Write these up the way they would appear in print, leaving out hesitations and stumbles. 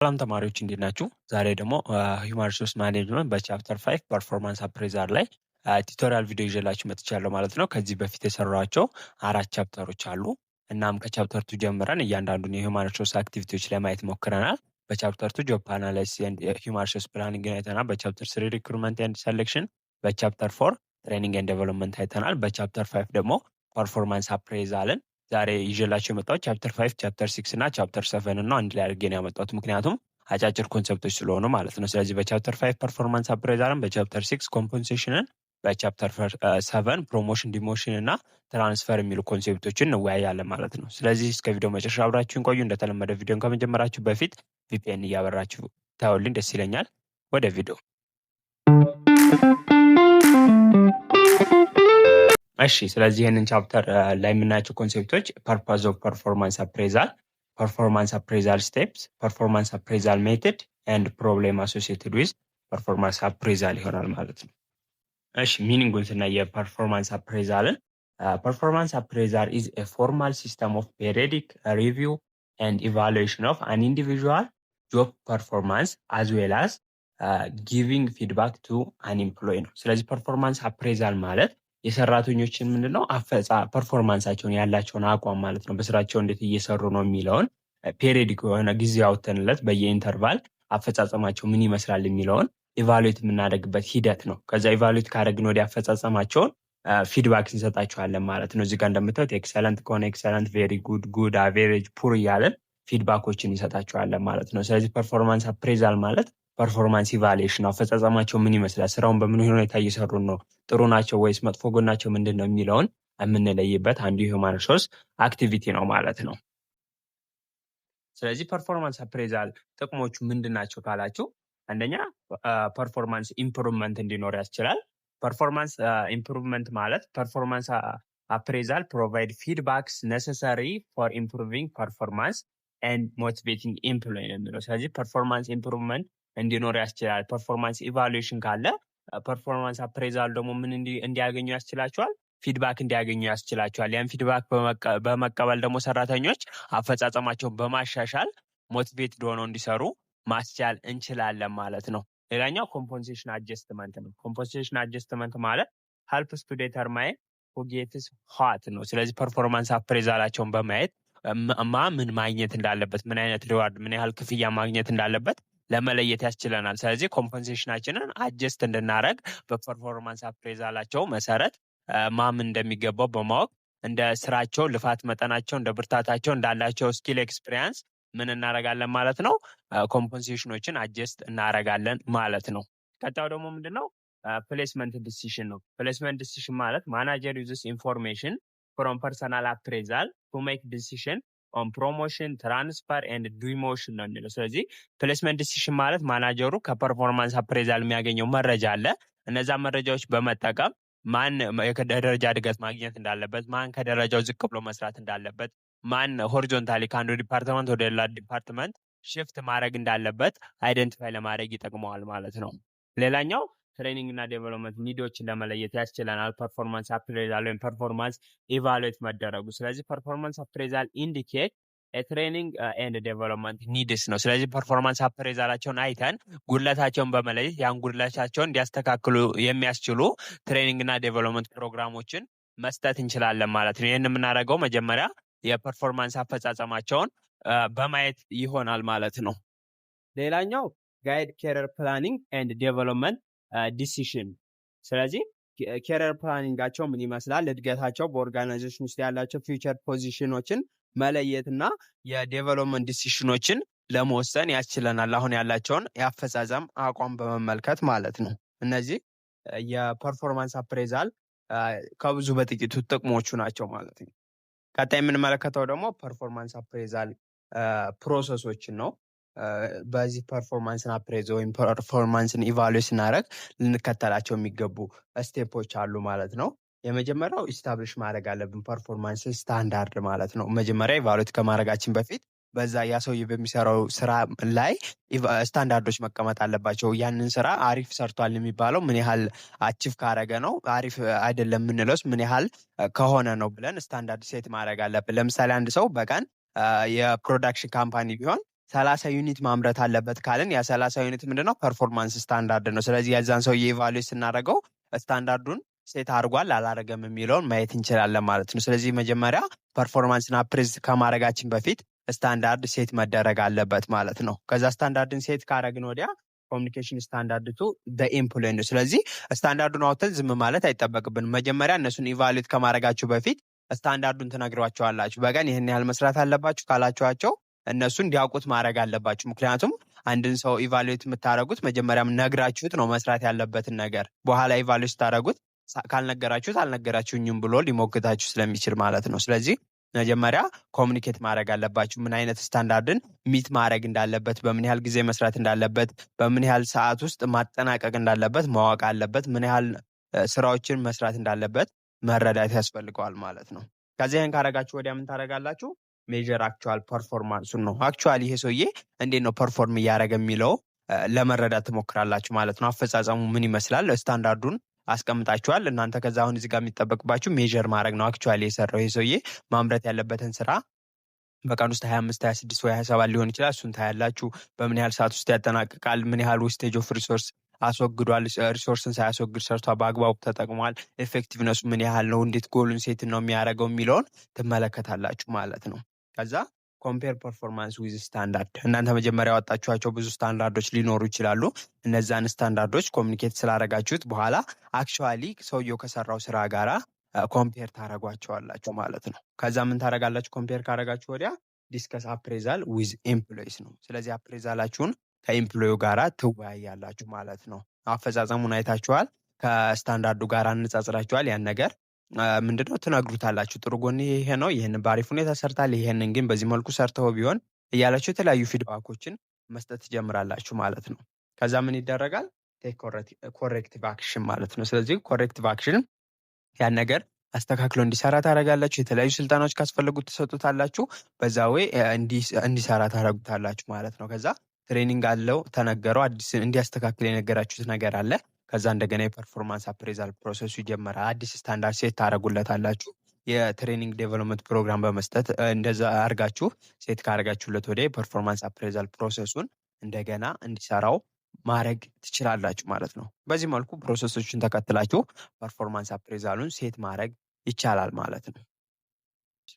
ሰላም ተማሪዎች እንዴት ናችሁ? ዛሬ ደግሞ ሂውማን ሪሶርስ ማኔጅመንት በቻፕተር 5 ፐርፎርማንስ አፕሬዛል ላይ ቱቶሪያል ቪዲዮ ይዤላችሁ መጥቻለሁ ማለት ነው። ከዚህ በፊት የሰራኋቸው 4 ቻፕተሮች አሉ። እናም ከቻፕተር 2 ጀምረን እያንዳንዱን የሂውማን ሪሶርስ አክቲቪቲዎች ለማየት ሞክረናል። በቻፕተር 2 ጆብ አናላይሲስ ኤንድ ሂውማን ሪሶርስ ፕላኒንግ አይተናል። በቻፕተር 3 ሪክሩትመንት ኤንድ ሴሌክሽን፣ በቻፕተር 4 ትሬኒንግ ኤንድ ዴቨሎፕመንት አይተናል። በቻፕተር 5 ደግሞ ፐርፎርማንስ አፕሬዛልን ዛሬ ይዤላችሁ የመጣሁት ቻፕተር 5 ቻፕተር 6 እና ቻፕተር 7 ነው አንድ ላይ አድርጌ ነው ያመጣሁት፣ ምክንያቱም አጫጭር ኮንሰፕቶች ስለሆኑ ማለት ነው። ስለዚህ በቻፕተር 5 ፐርፎርማንስ አፕሬዛልን፣ በቻፕተር 6 ኮምፐንሴሽንን፣ በቻፕተር 7 ፕሮሞሽን ዲሞሽን እና ትራንስፈር የሚሉ ኮንሴፕቶችን እንወያያለን ማለት ነው። ስለዚህ እስከ ቪዲዮ መጨረሻ አብራችሁን ቆዩ። እንደተለመደ ቪዲዮን ከመጀመራችሁ በፊት ቪፒኤን እያበራችሁ ታዩልኝ ደስ ይለኛል። ወደ ቪዲዮ እሺ። ስለዚህ ይህንን ቻፕተር ላይ የምናያቸው ኮንሴፕቶች ፐርፐዝ ኦፍ ፐርፎርማንስ አፕሬዛል፣ ፐርፎርማንስ አፕሬዛል ስቴፕስ፣ ፐርፎርማንስ አፕሬዛል ሜትድ ኤንድ ፕሮብሌም አሶሲየትድ ዊዝ ፐርፎርማንስ አፕሬዛል ይሆናል ማለት ነው። እሺ ሚኒንጉን ስናይ የፐርፎርማንስ አፕሬዛልን ፐርፎርማንስ አፕሬዛል ኢዝ ኤ ፎርማል ሲስተም ኦፍ ፔሪዮዲክ ሪቪው ኤንድ ኢቫሉዌሽን ኦፍ አን ኢንዲቪዥዋል ጆብ ፐርፎርማንስ አዝ ዌል አዝ ጊቪንግ ፊድባክ ቱ አን ኤምፕሎይ ነው። ስለዚህ ፐርፎርማንስ አፕሬዛል ማለት የሰራተኞችን ምንድነው ፐርፎርማንሳቸውን ያላቸውን አቋም ማለት ነው። በስራቸው እንዴት እየሰሩ ነው የሚለውን ፔሪዮዲክ የሆነ ጊዜ አውጥተንለት በየኢንተርቫል አፈጻጸማቸው ምን ይመስላል የሚለውን ኢቫሉዌት የምናደርግበት ሂደት ነው። ከዛ ኢቫሉዌት ካደረግን ወዲያ አፈጻጸማቸውን ፊድባክ እንሰጣቸዋለን ማለት ነው። እዚህ ጋር እንደምታዩት ኤክሰለንት ከሆነ ኤክሰለንት፣ ቬሪ ጉድ፣ ጉድ፣ አቬሬጅ፣ ፑር እያለን ፊድባኮችን እንሰጣቸዋለን ማለት ነው። ስለዚህ ፐርፎርማንስ አፕሬዛል ማለት ፐርፎርማንስ ኢቫሉዌሽን ነው። አፈጻጸማቸው ምን ይመስላል፣ ስራውን በምን ሁኔታ እየሰሩ ነው፣ ጥሩ ናቸው ወይስ መጥፎ ጎናቸው ምንድን ነው የሚለውን የምንለይበት አንዱ የሂውማን ሪሶርስ አክቲቪቲ ነው ማለት ነው። ስለዚህ ፐርፎርማንስ አፕሬዛል ጥቅሞቹ ምንድን ናቸው ካላችሁ፣ አንደኛ ፐርፎርማንስ ኢምፕሩቭመንት እንዲኖር ያስችላል። ፐርፎርማንስ ኢምፕሩቭመንት ማለት ፐርፎርማንስ አፕሬዛል ፕሮቫይድ ፊድባክስ ነሰሰሪ ፎር ኢምፕሩቪንግ ፐርፎርማንስ ኤንድ ሞቲቬቲንግ ኤምፕሎይ ነው የሚለው። ስለዚህ ፐርፎርማንስ ኢምፕሩቭመንት እንዲኖር ያስችላል። ፐርፎርማንስ ኢቫሉዌሽን ካለ ፐርፎርማንስ አፕሬዛል ደግሞ ምን እንዲያገኙ ያስችላቸዋል? ፊድባክ እንዲያገኙ ያስችላቸዋል። ያን ፊድባክ በመቀበል ደግሞ ሰራተኞች አፈጻጸማቸውን በማሻሻል ሞቲቬትድ ሆነው እንዲሰሩ ማስቻል እንችላለን ማለት ነው። ሌላኛው ኮምፐንሴሽን አጀስትመንት ነው። ኮምፐንሴሽን አጀስትመንት ማለት ሄልፕስ ቱ ዲተርማይን ሁ ጌትስ ዋት ነው። ስለዚህ ፐርፎርማንስ አፕሬዛላቸውን በማየት ምን ማግኘት እንዳለበት፣ ምን አይነት ሪዋርድ፣ ምን ያህል ክፍያ ማግኘት እንዳለበት ለመለየት ያስችለናል። ስለዚህ ኮምፐንሴሽናችንን አጀስት እንድናደረግ በፐርፎርማንስ አፕሬዛላቸው መሰረት ማምን እንደሚገባው በማወቅ እንደ ስራቸው ልፋት መጠናቸው፣ እንደ ብርታታቸው፣ እንዳላቸው ስኪል ኤክስፒሪየንስ ምን እናረጋለን ማለት ነው፣ ኮምፐንሴሽኖችን አጀስት እናረጋለን ማለት ነው። ቀጣዩ ደግሞ ምንድነው? ፕሌስመንት ዲሲሽን ነው። ፕሌስመንት ዲሲሽን ማለት ማናጀር ዩዝስ ኢንፎርሜሽን ፍሮም ፐርሰናል አፕሬዛል ቱ ሜክ ዲሲሽን ኦን ፕሮሞሽን ትራንስፈር ኤንድ ዲሞሽን ነው የሚለው። ስለዚህ ፕሌስመንት ዲሲሽን ማለት ማናጀሩ ከፐርፎርማንስ አፕሬዛል የሚያገኘው መረጃ አለ። እነዛ መረጃዎች በመጠቀም ማን የደረጃ እድገት ማግኘት እንዳለበት፣ ማን ከደረጃው ዝቅ ብሎ መስራት እንዳለበት፣ ማን ሆሪዞንታሊ ከአንዱ ዲፓርትመንት ወደ ሌላ ዲፓርትመንት ሽፍት ማድረግ እንዳለበት አይደንቲፋይ ለማድረግ ይጠቅመዋል ማለት ነው። ሌላኛው ትሬኒንግ እና ዴቨሎፕመንት ኒዶችን ለመለየት ያስችለናል ፐርፎርማንስ አፕሬዛል ወይም ፐርፎርማንስ ኢቫሉዌት መደረጉ። ስለዚህ ፐርፎርማንስ አፕሬዛል ኢንዲኬት ትሬኒንግ ኤንድ ዴቨሎፕመንት ኒድስ ነው። ስለዚህ ፐርፎርማንስ አፕሬዛላቸውን አይተን ጉድለታቸውን በመለየት ያን ጉድለታቸውን እንዲያስተካክሉ የሚያስችሉ ትሬኒንግ እና ዴቨሎፕመንት ፕሮግራሞችን መስጠት እንችላለን ማለት ነው። ይህን የምናደርገው መጀመሪያ የፐርፎርማንስ አፈጻጸማቸውን በማየት ይሆናል ማለት ነው። ሌላኛው ጋይድ ኬሪየር ፕላኒንግ ኤንድ ዴቨሎፕመንት ዲሲሽን። ስለዚህ ኬሪየር ፕላኒንጋቸው ምን ይመስላል፣ እድገታቸው፣ በኦርጋናይዜሽን ውስጥ ያላቸው ፊውቸር ፖዚሽኖችን መለየትና የዴቨሎፕመንት ዲሲሽኖችን ለመወሰን ያስችለናል፣ አሁን ያላቸውን የአፈጻጸም አቋም በመመልከት ማለት ነው። እነዚህ የፐርፎርማንስ አፕሬዛል ከብዙ በጥቂቱ ጥቅሞቹ ናቸው ማለት ነው። ቀጣይ የምንመለከተው ደግሞ ፐርፎርማንስ አፕሬዛል ፕሮሰሶችን ነው። በዚህ ፐርፎርማንስን አፕሬዝ ወይም ፐርፎርማንስን ኢቫሉዌት ስናደርግ ልንከተላቸው የሚገቡ ስቴፖች አሉ ማለት ነው። የመጀመሪያው ኢስታብሊሽ ማድረግ አለብን ፐርፎርማንስ ስታንዳርድ ማለት ነው። መጀመሪያ ኢቫሉዌት ከማድረጋችን በፊት በዛ ያ ሰውዬ በሚሰራው ስራ ላይ ስታንዳርዶች መቀመጥ አለባቸው። ያንን ስራ አሪፍ ሰርቷል የሚባለው ምን ያህል አቺቭ ካረገ ነው፣ አሪፍ አይደለም የምንለውስ ምን ያህል ከሆነ ነው ብለን ስታንዳርድ ሴት ማድረግ አለብን። ለምሳሌ አንድ ሰው በቀን የፕሮዳክሽን ካምፓኒ ቢሆን 30 ዩኒት ማምረት አለበት ካልን ያ 30 ዩኒት ምንድነው ፐርፎርማንስ ስታንዳርድ ነው። ስለዚህ የዛን ሰውዬ ኢቫሉዌት ስናደርገው ስታንዳርዱን ሴት አድርጓል አላረገም የሚለውን ማየት እንችላለን ማለት ነው። ስለዚህ መጀመሪያ ፐርፎርማንስን አፕሬዝ ከማድረጋችን በፊት ስታንዳርድ ሴት መደረግ አለበት ማለት ነው። ከዛ ስታንዳርድን ሴት ካረግን ወዲያ ኮሚኒኬሽን ስታንዳርድ ቱ በኤምፕሎይ ነው። ስለዚህ ስታንዳርዱን አውጥተን ዝም ማለት አይጠበቅብንም። መጀመሪያ እነሱን ኢቫሉዌት ከማድረጋችሁ በፊት ስታንዳርዱን ትነግሯቸዋላችሁ። በቀን ይህን ያህል መስራት አለባችሁ ካላችኋቸው እነሱ እንዲያውቁት ማድረግ አለባችሁ። ምክንያቱም አንድን ሰው ኢቫሉዌት የምታደረጉት መጀመሪያም ነግራችሁት ነው መስራት ያለበትን ነገር። በኋላ ኢቫሉዌት ስታደረጉት ካልነገራችሁት አልነገራችሁኝም ብሎ ሊሞግታችሁ ስለሚችል ማለት ነው። ስለዚህ መጀመሪያ ኮሚኒኬት ማድረግ አለባችሁ። ምን አይነት ስታንዳርድን ሚት ማድረግ እንዳለበት፣ በምን ያህል ጊዜ መስራት እንዳለበት፣ በምን ያህል ሰዓት ውስጥ ማጠናቀቅ እንዳለበት ማወቅ አለበት። ምን ያህል ስራዎችን መስራት እንዳለበት መረዳት ያስፈልገዋል ማለት ነው። ከዚህን ካረጋችሁ ወዲያ ምን ታደረጋላችሁ? ሜጀር አክቹዋል ፐርፎርማንሱን ነው። አክቹዋሊ ይሄ ሰውዬ እንዴት ነው ፐርፎርም እያደረገ የሚለው ለመረዳት ትሞክራላችሁ ማለት ነው። አፈጻጸሙ ምን ይመስላል? ስታንዳርዱን አስቀምጣችኋል እናንተ። ከዛ አሁን እዚህ ጋር የሚጠበቅባችሁ ሜጀር ማድረግ ነው። አክቹዋሊ የሰራው ይሄ ሰውዬ ማምረት ያለበትን ስራ በቀን ውስጥ 25 26 ወይ 27 ሊሆን ይችላል። እሱን ታያላችሁ። በምን ያህል ሰዓት ውስጥ ያጠናቅቃል? ምን ያህል ዌስቴጅ ኦፍ ሪሶርስ አስወግዷል? ሪሶርስን ሳያስወግድ ሰርቷ በአግባቡ ተጠቅሟል? ኤፌክቲቭነሱ ምን ያህል ነው? እንዴት ጎሉን ሴት ነው የሚያደርገው የሚለውን ትመለከታላችሁ ማለት ነው። ከዛ ኮምፔር ፐርፎርማንስ ዊዝ ስታንዳርድ። እናንተ መጀመሪያ ያወጣችኋቸው ብዙ ስታንዳርዶች ሊኖሩ ይችላሉ። እነዛን ስታንዳርዶች ኮሚኒኬት ስላደረጋችሁት በኋላ አክቹዋሊ ሰውየው ከሰራው ስራ ጋራ ኮምፔር ታደረጓቸዋላችሁ ማለት ነው። ከዛ ምን ታደረጋላችሁ? ኮምፔር ካደረጋችሁ ወዲያ ዲስከስ አፕሬዛል ዊዝ ኤምፕሎይስ ነው። ስለዚህ አፕሬዛላችሁን ከኤምፕሎዩ ጋራ ትወያያላችሁ ማለት ነው። አፈጻጸሙን አይታችኋል፣ ከስታንዳርዱ ጋር አነጻጽራችኋል። ያን ነገር ምንድነው ትነግሩታላችሁ። ጥሩ ጎን ይሄ ነው፣ ይህን በአሪፍ ሁኔታ ሰርታል፣ ይህንን ግን በዚህ መልኩ ሰርተው ቢሆን እያላችሁ የተለያዩ ፊድባኮችን መስጠት ትጀምራላችሁ ማለት ነው። ከዛ ምን ይደረጋል? ኮሬክቲቭ አክሽን ማለት ነው። ስለዚህ ኮሬክቲቭ አክሽን ያን ነገር አስተካክሎ እንዲሰራ ታደረጋላችሁ። የተለያዩ ስልጠናዎች ካስፈለጉት ትሰጡታላችሁ። በዛ ወይ እንዲሰራ ታደረጉታላችሁ ማለት ነው። ከዛ ትሬኒንግ አለው ተነገረው፣ አዲስ እንዲያስተካክል የነገራችሁት ነገር አለ። ከዛ እንደገና የፐርፎርማንስ አፕሬዛል ፕሮሰሱ ይጀመራል። አዲስ ስታንዳርድ ሴት ታደረጉለታላችሁ። የትሬኒንግ ዴቨሎፕመንት ፕሮግራም በመስጠት እንደዛ አርጋችሁ ሴት ካደረጋችሁለት ወዲያ የፐርፎርማንስ አፕሬዛል ፕሮሰሱን እንደገና እንዲሰራው ማድረግ ትችላላችሁ ማለት ነው። በዚህ መልኩ ፕሮሰሶችን ተከትላችሁ ፐርፎርማንስ አፕሬዛሉን ሴት ማድረግ ይቻላል ማለት ነው።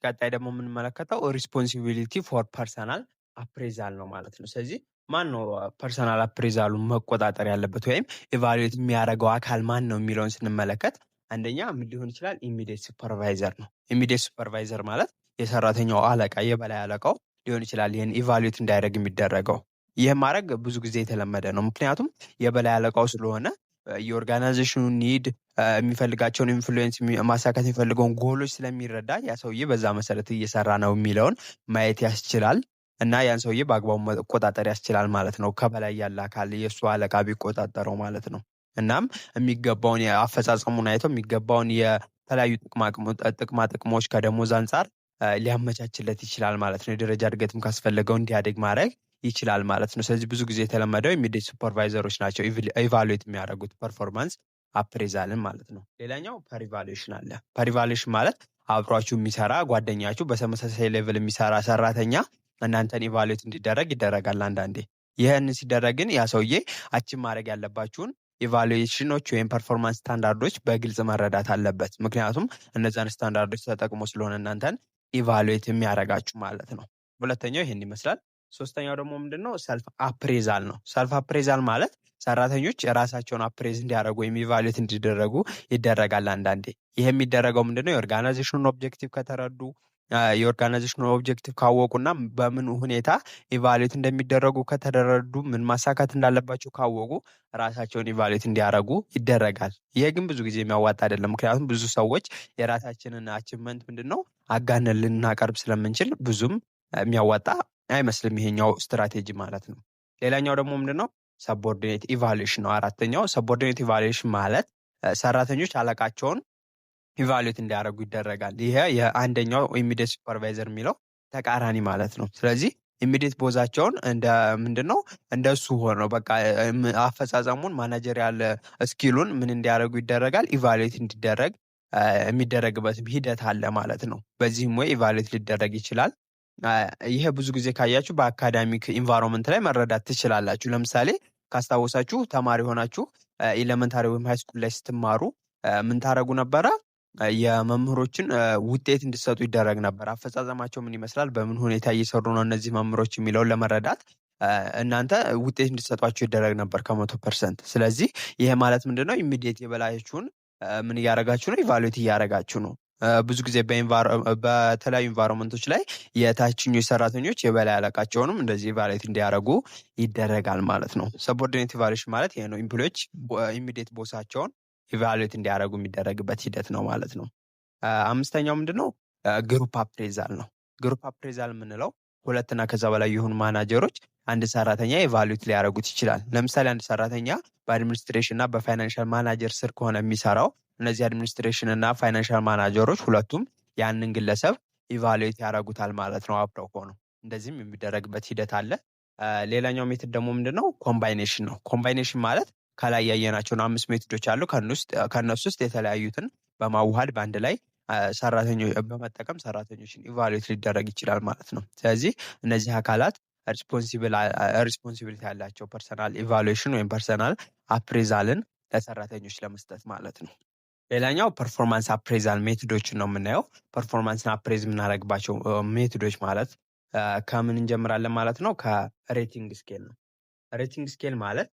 ቀጣይ ደግሞ የምንመለከተው ሪስፖንሲቢሊቲ ፎር ፐርሰናል አፕሬዛል ነው ማለት ነው። ስለዚህ ማን ነው ፐርሰናል አፕሬዛሉን መቆጣጠር ያለበት ወይም ኢቫሉዌት የሚያደርገው አካል ማን ነው የሚለውን ስንመለከት አንደኛ ምን ሊሆን ይችላል? ኢሚዲየት ሱፐርቫይዘር ነው። ኢሚዲየት ሱፐርቫይዘር ማለት የሰራተኛው አለቃ፣ የበላይ አለቃው ሊሆን ይችላል ይህን ኢቫሉዌት እንዳያደርግ የሚደረገው። ይህ ማድረግ ብዙ ጊዜ የተለመደ ነው። ምክንያቱም የበላይ አለቃው ስለሆነ የኦርጋናይዜሽኑ ኒድ የሚፈልጋቸውን ኢንፍሉዌንስ ማሳካት የሚፈልገውን ጎሎች ስለሚረዳ ያ ሰውዬ በዛ መሰረት እየሰራ ነው የሚለውን ማየት ያስችላል እና ያን ሰውዬ በአግባቡ መቆጣጠር ያስችላል ማለት ነው። ከበላይ ያለ አካል የእሱ አለቃ ቢቆጣጠረው ማለት ነው። እናም የሚገባውን የአፈጻጸሙን አይተው የሚገባውን የተለያዩ ጥቅማ ጥቅሞች ከደሞዝ አንጻር ሊያመቻችለት ይችላል ማለት ነው። የደረጃ እድገትም ካስፈለገው እንዲያደግ ማድረግ ይችላል ማለት ነው። ስለዚህ ብዙ ጊዜ የተለመደው ኢሚዲየት ሱፐርቫይዘሮች ናቸው ኢቫሉዌት የሚያደርጉት ፐርፎርማንስ አፕሬዛልን ማለት ነው። ሌላኛው ፐሪቫሉዌሽን አለ። ፐሪቫሉዌሽን ማለት አብሯችሁ የሚሰራ ጓደኛችሁ በተመሳሳይ ሌቭል የሚሰራ ሰራተኛ እናንተን ኢቫሉዌት እንዲደረግ ይደረጋል አንዳንዴ። ይህን ሲደረግ ግን ያ ሰውዬ አቺቭ ማድረግ ያለባችሁን ኢቫሉዌሽኖች ወይም ፐርፎርማንስ ስታንዳርዶች በግልጽ መረዳት አለበት። ምክንያቱም እነዛን ስታንዳርዶች ተጠቅሞ ስለሆነ እናንተን ኢቫሉዌት የሚያደርጋችሁ ማለት ነው። ሁለተኛው ይህን ይመስላል። ሶስተኛው ደግሞ ምንድነው? ሰልፍ አፕሬዛል ነው። ሰልፍ አፕሬዛል ማለት ሰራተኞች የራሳቸውን አፕሬዝ እንዲያደርጉ ወይም ኢቫሉዌት እንዲደረጉ ይደረጋል አንዳንዴ። ይህ የሚደረገው ምንድነው? የኦርጋናይዜሽኑን ኦብጀክቲቭ ከተረዱ፣ የኦርጋናይዜሽኑ ኦብጀክቲቭ ካወቁና በምን ሁኔታ ኢቫሉዌት እንደሚደረጉ ከተረዱ፣ ምን ማሳካት እንዳለባቸው ካወቁ ራሳቸውን ኢቫሉዌት እንዲያደርጉ ይደረጋል። ይሄ ግን ብዙ ጊዜ የሚያዋጣ አይደለም። ምክንያቱም ብዙ ሰዎች የራሳችንን አቺቭመንት ምንድነው አጋነን ልናቀርብ ስለምንችል ብዙም የሚያዋጣ አይመስልም ይሄኛው ስትራቴጂ ማለት ነው። ሌላኛው ደግሞ ምንድነው? ሰቦርዲኔት ኢቫሉዌሽን ነው። አራተኛው ሰቦርዲኔት ኢቫሉዌሽን ማለት ሰራተኞች አለቃቸውን ኢቫሉዌት እንዲያደርጉ ይደረጋል። ይሄ የአንደኛው ኢሚዲየት ሱፐርቫይዘር የሚለው ተቃራኒ ማለት ነው። ስለዚህ ኢሚዲየት ቦዛቸውን እንደ ምንድነው እንደሱ ሆነው በቃ አፈጻጸሙን ማናጀሪያል ስኪሉን ምን እንዲያደርጉ ይደረጋል? ኢቫሉዌት እንዲደረግ የሚደረግበት ሂደት አለ ማለት ነው። በዚህም ወይ ኢቫሉዌት ሊደረግ ይችላል። ይሄ ብዙ ጊዜ ካያችሁ በአካዳሚክ ኢንቫይሮንመንት ላይ መረዳት ትችላላችሁ። ለምሳሌ ካስታወሳችሁ ተማሪ ሆናችሁ ኤሌመንታሪ ወይም ሃይስኩል ላይ ስትማሩ ምን ታደርጉ ነበረ? የመምህሮችን ውጤት እንዲሰጡ ይደረግ ነበር። አፈጻጸማቸው ምን ይመስላል፣ በምን ሁኔታ እየሰሩ ነው እነዚህ መምህሮች የሚለውን ለመረዳት እናንተ ውጤት እንዲሰጧቸው ይደረግ ነበር ከ100%። ስለዚህ ይሄ ማለት ምንድነው? ኢሚዲየት የበላያችሁን ምን እያደረጋችሁ ነው? ኢቫሉዌት እያደረጋችሁ ነው። ብዙ ጊዜ በተለያዩ ኢንቫይሮንመንቶች ላይ የታችኞች ሰራተኞች የበላይ አለቃቸውንም እንደዚህ ኢቫሉዌት እንዲያደርጉ ይደረጋል ማለት ነው። ሰቦርዲኔት ኢቫሉዌሽን ማለት ይሄ ነው። ኢምፕሎዮች ኢሚዲየት ቦሳቸውን ኢቫሉዌት እንዲያደርጉ የሚደረግበት ሂደት ነው ማለት ነው። አምስተኛው ምንድነው? ግሩፕ አፕሬዛል ነው። ግሩፕ አፕሬዛል የምንለው ሁለትና ከዛ በላይ የሆኑ ማናጀሮች አንድ ሰራተኛ ኢቫሉዌት ሊያደርጉት ይችላል። ለምሳሌ አንድ ሰራተኛ በአድሚኒስትሬሽን እና በፋይናንሻል ማናጀር ስር ከሆነ የሚሰራው እነዚህ አድሚኒስትሬሽን እና ፋይናንሻል ማናጀሮች ሁለቱም ያንን ግለሰብ ኢቫሉዌት ያደርጉታል ማለት ነው አብረው ሆኖ። እንደዚህም የሚደረግበት ሂደት አለ። ሌላኛው ሜትድ ደግሞ ምንድነው? ኮምባይኔሽን ነው። ኮምባይኔሽን ማለት ከላይ ያየናቸውን 5 ሜቶዶች አሉ። ከነሱ ውስጥ የተለያዩትን በማዋሃድ በአንድ ላይ ሰራተኞች በመጠቀም ሰራተኞችን ኢቫሉዌት ሊደረግ ይችላል ማለት ነው። ስለዚህ እነዚህ አካላት ሪስፖንሲቢሊቲ ያላቸው ፐርሰናል ኢቫሉዌሽን ወይም ፐርሰናል አፕሬዛልን ለሰራተኞች ለመስጠት ማለት ነው። ሌላኛው ፐርፎርማንስ አፕሬዛል ሜቶዶችን ነው የምናየው። ፐርፎርማንስን አፕሬዝ የምናደርግባቸው ሜቶዶች ማለት ከምን እንጀምራለን ማለት ነው? ከሬቲንግ ስኬል ነው። ሬቲንግ ስኬል ማለት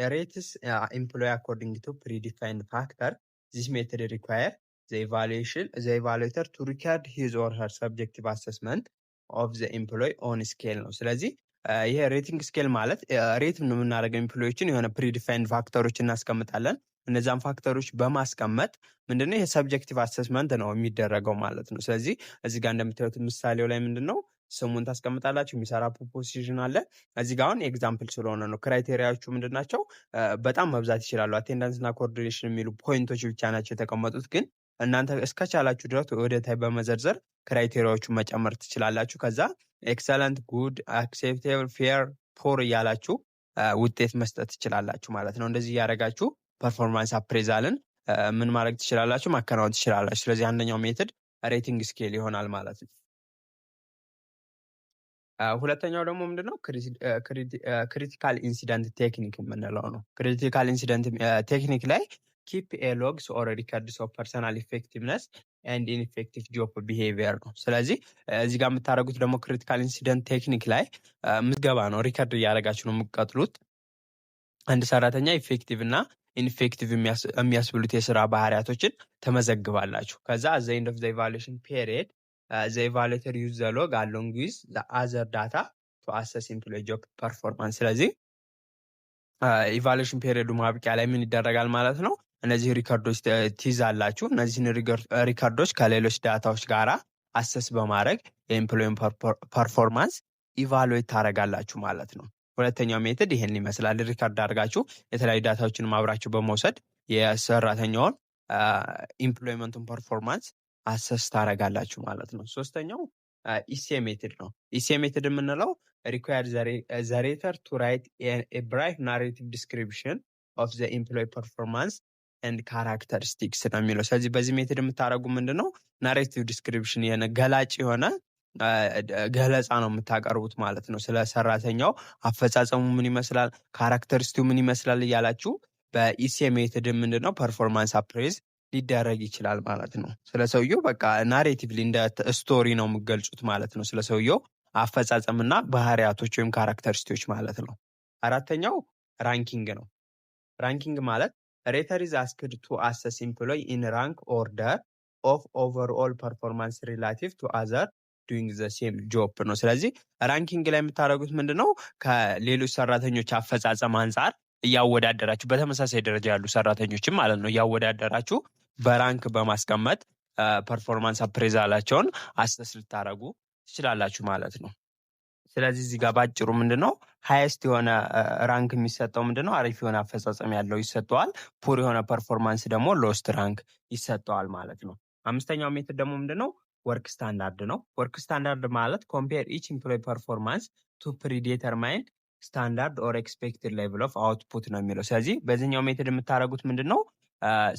rates employee according to predefined factor. This method requires the evaluator to record his or her subjective assessment of the employee on scale ነው። ስለዚህ ይሄ ሬቲንግ ስኬል ማለት ሬት የምናደርገው ኤምፕሎዮችን የሆነ ፕሪዲፋይንድ ፋክተሮች እናስቀምጣለን። እነዛን ፋክተሮች በማስቀመጥ ምንድነው የሰብጀክቲቭ አሰስመንት ነው የሚደረገው ማለት ነው። ስለዚህ እዚህ ጋር እንደምታዩት ምሳሌው ላይ ምንድነው ስሙን ታስቀምጣላችሁ። የሚሰራ ፕሮፖዚሽን አለ። እዚህ ጋር አሁን ኤግዛምፕል ስለሆነ ነው። ክራይቴሪያዎቹ ምንድናቸው? በጣም መብዛት ይችላሉ። አቴንዳንስ እና ኮኦርዲኔሽን የሚሉ ፖይንቶች ብቻ ናቸው የተቀመጡት። ግን እናንተ እስከቻላችሁ ድረስ ወደታይ በመዘርዘር ክራይቴሪያዎቹን መጨመር ትችላላችሁ። ከዛ ኤክሰለንት፣ ጉድ፣ አክሴፕቴብል፣ ፌር፣ ፖር እያላችሁ ውጤት መስጠት ትችላላችሁ ማለት ነው። እንደዚህ እያደረጋችሁ ፐርፎርማንስ አፕሬዛልን ምን ማድረግ ትችላላችሁ? ማከናወን ትችላላችሁ። ስለዚህ አንደኛው ሜትድ ሬቲንግ ስኬል ይሆናል ማለት ነው። ሁለተኛው ደግሞ ምንድነው? ክሪቲካል ኢንሲደንት ቴክኒክ የምንለው ነው። ክሪቲካል ኢንሲደንት ቴክኒክ ላይ ኪፕ ኤ ሎግስ ኦር ሪከርድስ ኦፍ ፐርሰናል ኢፌክቲቭነስ ኤንድ ኢንኢፌክቲቭ ጆብ ቢሄቪየር ነው። ስለዚህ እዚህ ጋር የምታደርጉት ደግሞ ክሪቲካል ኢንሲደንት ቴክኒክ ላይ ምዝገባ ነው። ሪከርድ እያደረጋችሁ ነው የምትቀጥሉት። አንድ ሰራተኛ ኢፌክቲቭ እና ኢንፌክቲቭ የሚያስብሉት የስራ ባህሪያቶችን ተመዘግባላችሁ። ከዛ ዘ ኤንድ ኦፍ ዘ ኢቫሉዌሽን ፔሪየድ the evaluator use the log along with the other data to assess employee job performance። ስለዚህ ኢቫሉዌሽን ፔሪዮዱ ማብቂያ ላይ ምን ይደረጋል ማለት ነው? እነዚህ ሪከርዶች ትይዛላችሁ። እነዚህን ሪከርዶች ከሌሎች ዳታዎች ጋር አሰስ በማድረግ የኤምፕሎይን ፐርፎርማንስ ኢቫሉዌት ታደርጋላችሁ ማለት ነው። ሁለተኛው ሜትድ ይሄን ይመስላል። ሪከርድ አድርጋችሁ የተለያዩ ዳታዎችን አብራችሁ በመውሰድ የሰራተኛውን ኢምፕሎይመንቱን ፐርፎርማንስ አሰስ ታደርጋላችሁ ማለት ነው። ሶስተኛው ኢሲኤ ሜትድ ነው። ኢሲኤ ሜትድ የምንለው requires the rater to write a brief narrative description of the employee performance and characteristics ነው የሚለው። ስለዚህ በዚህ ሜትድ የምታደርጉ ምንድነው? ናሬቲቭ ዲስክሪፕሽን ገላጭ የሆነ ገለጻ ነው የምታቀርቡት ማለት ነው። ስለ ሰራተኛው አፈጻጸሙ ምን ይመስላል፣ ካራክተሪስቲው ምን ይመስላል እያላችሁ በኢሲኤ ሜትድ ምንድነው ፐርፎርማንስ አፕሬዝ ሊደረግ ይችላል ማለት ነው። ስለ ሰውየው በቃ ናሬቲቭሊ እንደ ስቶሪ ነው የምገልጹት ማለት ነው። ስለ ሰውየው አፈጻጸምና ባህሪያቶች ወይም ካራክተሪስቲዎች ማለት ነው። አራተኛው ራንኪንግ ነው። ራንኪንግ ማለት ሬተር ኢዝ አስክድ ቱ አሰስ ኤምፕሎይ ኢን ራንክ ኦርደር ኦፍ ኦቨርኦል ፐርፎርማንስ ሪላቲቭ ቱ አዘር ዱይንግ ዘ ሴም ጆብ ነው። ስለዚህ ራንኪንግ ላይ የምታደርጉት ምንድነው? ከሌሎች ሰራተኞች አፈጻጸም አንጻር እያወዳደራችሁ በተመሳሳይ ደረጃ ያሉ ሰራተኞችም ማለት ነው እያወዳደራችሁ በራንክ በማስቀመጥ ፐርፎርማንስ አፕሬዛላቸውን አሰስ ልታደርጉ ትችላላችሁ ማለት ነው። ስለዚህ እዚህ ጋር ባጭሩ ምንድነው ሃይስት የሆነ ራንክ የሚሰጠው ምንድነው? አሪፍ የሆነ አፈጻጸም ያለው ይሰጠዋል። ፑር የሆነ ፐርፎርማንስ ደግሞ ሎስት ራንክ ይሰጠዋል ማለት ነው። አምስተኛው ሜትድ ደግሞ ምንድነው? ወርክ ስታንዳርድ ነው። ወርክ ስታንዳርድ ማለት ኮምፔር ኢች ኤምፕሎይ ፐርፎርማንስ ቱ ፕሪዲተርማይን ስታንዳርድ ኦር ኤክስፔክትድ ሌቭል ኦፍ አውትፑት ነው የሚለው። ስለዚህ በዚህኛው ሜትድ የምታደርጉት ምንድነው?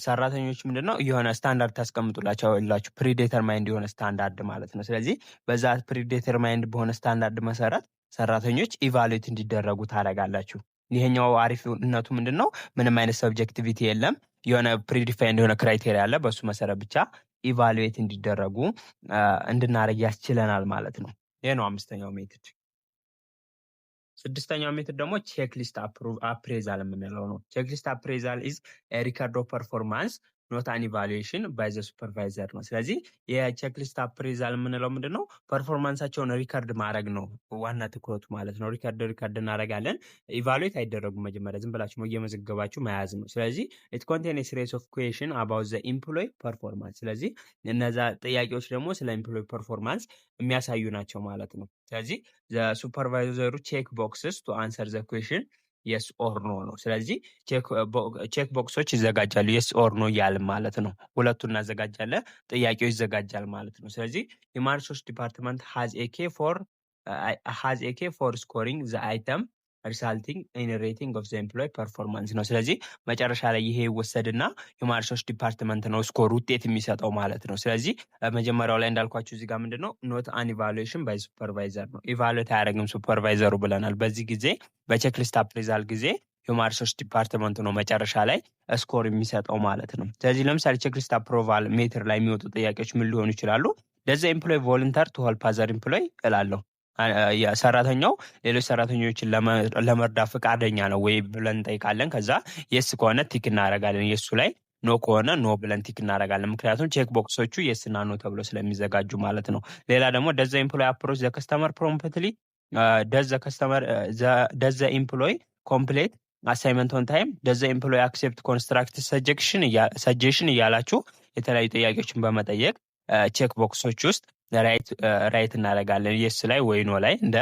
ሰራተኞች ምንድነው የሆነ ስታንዳርድ ታስቀምጡላችሁ ፕሪዴተርማይንድ የሆነ ስታንዳርድ ማለት ነው። ስለዚህ በዛ ፕሪዴተርማይንድ በሆነ ስታንዳርድ መሰረት ሰራተኞች ኢቫሉዌት እንዲደረጉ ታደርጋላችሁ። ይሄኛው አሪፍነቱ ምንድነው? ምንም አይነት ሰብጀክቲቪቲ የለም። የሆነ ፕሪዲፋይንድ የሆነ ክራይቴሪያ አለ። በሱ መሰረት ብቻ ኢቫሉዌት እንዲደረጉ እንድናደርግ ያስችለናል ማለት ነው። ይሄ ነው 5ኛው ሜትድ። 6ኛው ሜትድ ደግሞ ቼክሊስት አፕሬዛል የምንለው ነው። ቼክሊስት አፕሬዛል ኢዝ ሪካርድ ኦፍ ፐርፎርማንስ ኖት አን ኢቫሉዌሽን ባይ ዘ ሱፐርቫይዘር ነው። ስለዚህ የቼክሊስት አፕሬዛል የምንለው ምንድነው? ፐርፎርማንሳቸውን ሪካርድ ማድረግ ነው ዋና ትኩረቱ ማለት ነው። ሪካርድ እናደርጋለን። ኢቫሉዌት አይደረጉም። መጀመሪያ ዝም ብላችሁ እየመዘገባችሁ መያዝ ነው። ስለዚህ ኢት ኮንቴን ሲሪስ ኦፍ ኩዌሽን አባውት ዘ ኢምፕሎይ ፐርፎርማንስ። ስለዚህ እነዛ ጥያቄዎች ደግሞ ስለ ኢምፕሎይ ፐርፎርማንስ የሚያሳዩ ናቸው ማለት ነው። ስለዚህ ሱፐርቫይዘሩ ቼክ ቦክስስ ቱ አንሰር ዘ ኩዌሽን የስ ኦር ኖ ነው። ስለዚህ ቼክ ቦክሶች ይዘጋጃሉ። የስ ኦር ኖ እያልን ማለት ነው። ሁለቱን እናዘጋጃለን፣ ጥያቄው ይዘጋጃል ማለት ነው። ስለዚህ ሂውማን ሪሶርስ ዲፓርትመንት ሃዝ ኤ ኬ ፎር ስኮሪንግ ዘ አይተም ሪሳልቲንግ ኢን ሬቲንግ ኦፍ ዘ ኤምፕሎይ ፐርፎርማንስ ነው። ስለዚህ መጨረሻ ላይ ይሄ ይወሰድና ሂውማን ሪሶርስ ዲፓርትመንት ነው ስኮር ውጤት የሚሰጠው ማለት ነው። ስለዚህ መጀመሪያው ላይ እንዳልኳችሁ እዚህ ጋር ምንድነው ኖት አን ኢቫሉዌሽን ባይ ሱፐርቫይዘር ነው። ኢቫሉዌት አያደርግም ሱፐርቫይዘሩ ብለናል። በዚህ ጊዜ በቼክሊስት አፕሬዛል ጊዜ ሂውማን ሪሶርስ ዲፓርትመንቱ ነው መጨረሻ ላይ ስኮር የሚሰጠው ማለት ነው። ስለዚህ ለምሳሌ ቼክሊስት አፕሮቫል ሜትር ላይ የሚወጡ ጥያቄዎች ምን ሊሆኑ ይችላሉ? ደዘ ኤምፕሎይ ቮለንተር ቱ ሄልፕ አዘር ኤምፕሎይ እላለሁ። ሰራተኛው ሌሎች ሰራተኞችን ለመርዳት ፈቃደኛ ነው ወይ ብለን እንጠይቃለን። ከዛ የስ ከሆነ ቲክ እናደርጋለን። የሱ ላይ ኖ ከሆነ ኖ ብለን ቲክ እናደርጋለን። ምክንያቱም ቼክ ቦክሶቹ የስና ኖ ተብሎ ስለሚዘጋጁ ማለት ነው። ሌላ ደግሞ ደዘ ኤምፕሎይ አፕሮች ዘ ከስተመር ፕሮምፕትሊ ደዘ ኤምፕሎይ ኮምፕሌት አሳይመንት ኦን ታይም ደዘ ኤምፕሎይ አክሴፕት ኮንስትራክቲቭ ሰጀሽን እያላችሁ የተለያዩ ጥያቄዎችን በመጠየቅ ቼክ ቦክሶች ውስጥ ራይት እናደርጋለን። የስ ላይ ወይ ኖ ላይ እንደ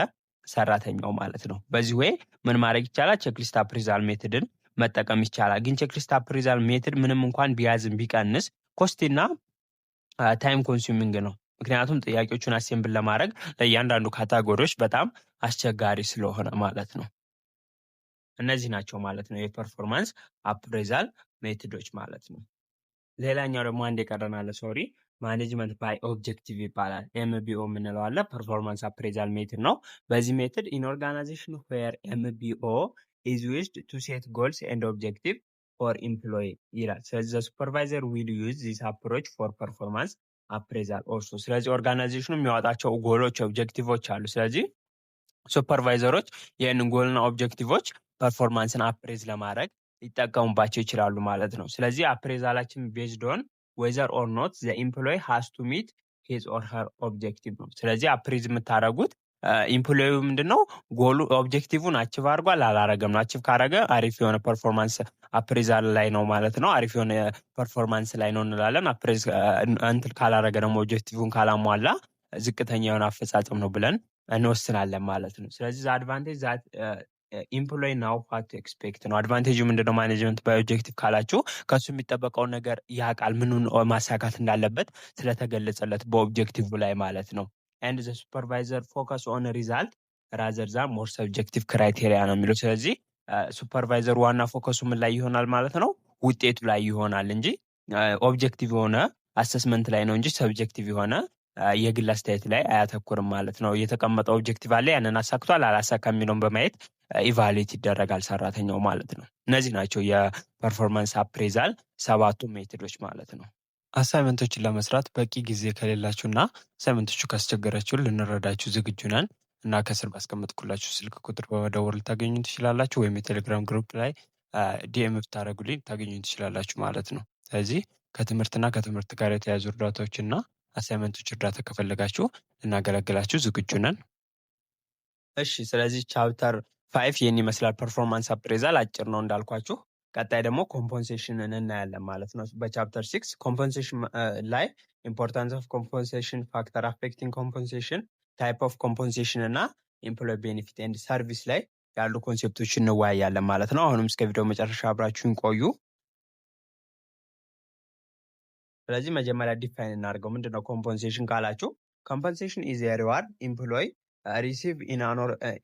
ሰራተኛው ማለት ነው። በዚህ ወይ ምን ማድረግ ይቻላል? ቼክሊስት አፕሪዛል ሜትድን መጠቀም ይቻላል። ግን ቼክሊስት አፕሪዛል ሜትድ ምንም እንኳን ቢያዝም ቢቀንስ ኮስቲና ታይም ኮንሱሚንግ ነው። ምክንያቱም ጥያቄዎቹን አሴምብል ለማድረግ ለእያንዳንዱ ካታጎሪዎች በጣም አስቸጋሪ ስለሆነ ማለት ነው። እነዚህ ናቸው ማለት ነው የፐርፎርማንስ አፕሬዛል ሜትዶች ማለት ነው። ሌላኛው ደግሞ አንድ የቀረናለ ሶሪ ማኔጅመንት ባይ ኦብጀክቲቭ ይባላል። ኤምቢኦ የምንለው አለ። ፐርፎርማንስ አፕሬዛል ሜትድ ነው። በዚህ ሜትድ ኢን ኦርጋናይዜሽን ዌር ኤምቢኦ ኢዝ ዩዝድ ቱ ሴት ጎልስ ኤንድ ኦብጀክቲቭ ፎር ኢምፕሎይ ይላል። ስለዚህ ሱፐርቫይዘር ዊል ዩዝ ዚስ አፕሮች ፎር ፐርፎርማንስ አፕሬዛል ኦልሶ። ስለዚህ ኦርጋናይዜሽኑ የሚያወጣቸው ጎሎች ኦብጀክቲቮች አሉ። ስለዚህ ሱፐርቫይዘሮች ይህንን ጎልና ኦብጀክቲቮች ፐርፎርማንስን አፕሬዝ ለማድረግ ሊጠቀሙባቸው ይችላሉ ማለት ነው። ስለዚህ አፕሬዛላችን ቤዝድ ኦን ዌዘር ኦር ኖት ዘ ኢምፕሎይ ሃዝ ቱ ሚት ሂዝ ኦር ሄር ኦብጀክቲቭ ነው። ስለዚህ አፕሬዝ የምታደርጉት ኢምፕሎዩ ምንድነው ጎሉ ኦብጀክቲቭን አቺቭ አድርጓል አላረገም ነው። አቺቭ ካረገ አሪፍ የሆነ ፐርፎርማንስ አፕሬዛል ላይ ነው ማለት ነው። አሪፍ የሆነ ፐርፎርማንስ ላይ ነው እንላለን። አፕሬዝ እንትን ካላረገ ደግሞ ኦብጀክቲቭን ካላሟላ ዝቅተኛ የሆነ አፈጻጸም ነው ብለን እንወስናለን ማለት ነው። ስለዚህ አድቫንቴጅ ዛት ኢምፕሎይ ናው ዋት ኤክስፔክት ነው። አድቫንቴጁ ምንድነው? ማኔጅመንት ባይ ኦብጀክቲቭ ካላችሁ ከሱ የሚጠበቀውን ነገር ያውቃል፣ ምኑን ማሳካት እንዳለበት ስለተገለጸለት በኦብጀክቲቭ ላይ ማለት ነው። ኤንድ ዘ ሱፐርቫይዘር ፎከስ ኦን ሪዛልት ራዘር ዛን ሞር ሰብጀክቲቭ ክራይቴሪያ ነው የሚለው። ስለዚህ ሱፐርቫይዘር ዋና ፎከሱ ምን ላይ ይሆናል ማለት ነው? ውጤቱ ላይ ይሆናል እንጂ ኦብጀክቲቭ የሆነ አሰስመንት ላይ ነው እንጂ ሰብጀክቲቭ የሆነ የግል አስተያየት ላይ አያተኩርም ማለት ነው። የተቀመጠው ኦብጀክቲቭ አለ፣ ያንን አሳክቷል አላሳካ የሚለውን በማየት ኢቫሉዌት ይደረጋል ሰራተኛው ማለት ነው። እነዚህ ናቸው የፐርፎርማንስ አፕሬዛል 7ቱ ሜትዶች ማለት ነው። አሳይመንቶችን ለመስራት በቂ ጊዜ ከሌላችሁና አሳይመንቶቹ ካስቸገራችሁ ልንረዳችሁ ዝግጁ ነን እና ከስር ባስቀመጥኩላችሁ ስልክ ቁጥር በመደወል ልታገኙ ትችላላችሁ፣ ወይም የቴሌግራም ግሩፕ ላይ ዲኤም ብታደርጉልኝ ታገኙ ትችላላችሁ ማለት ነው። ስለዚህ ከትምህርትና ከትምህርት ጋር የተያዙ እርዳታዎችና አሳይመንቶች እርዳታ ከፈለጋችሁ ልናገለግላችሁ ዝግጁ ነን። እሺ፣ ስለዚህ ቻፕተር 5 ይህን ይመስላል። ፐርፎርማንስ አፕሬዛል አጭር ነው እንዳልኳችሁ። ቀጣይ ደግሞ ኮምፐንሴሽንን እናያለን ማለት ነው። በቻፕተር 6 ኮምፐንሴሽን ላይ ኢምፖርታንስ ኦፍ ኮምፐንሴሽን፣ ፋክተር አፌክቲንግ ኮምፐንሴሽን፣ ታይፕ ኦፍ ኮምፐንሴሽን እና ኤምፕሎይ ቤኔፊት ኤንድ ሰርቪስ ላይ ያሉ ኮንሴፕቶች እንወያያለን ማለት ነው። አሁንም እስከ ቪዲዮ መጨረሻ አብራችሁን ቆዩ። ስለዚህ መጀመሪያ ዲፋይን እናድርገው። ምንድነው ኮምፐንሴሽን ካላችሁ፣ ኮምፐንሴሽን ኢዝ ኤ ሪዋርድ ኢምፕሎይ ሪሲቭ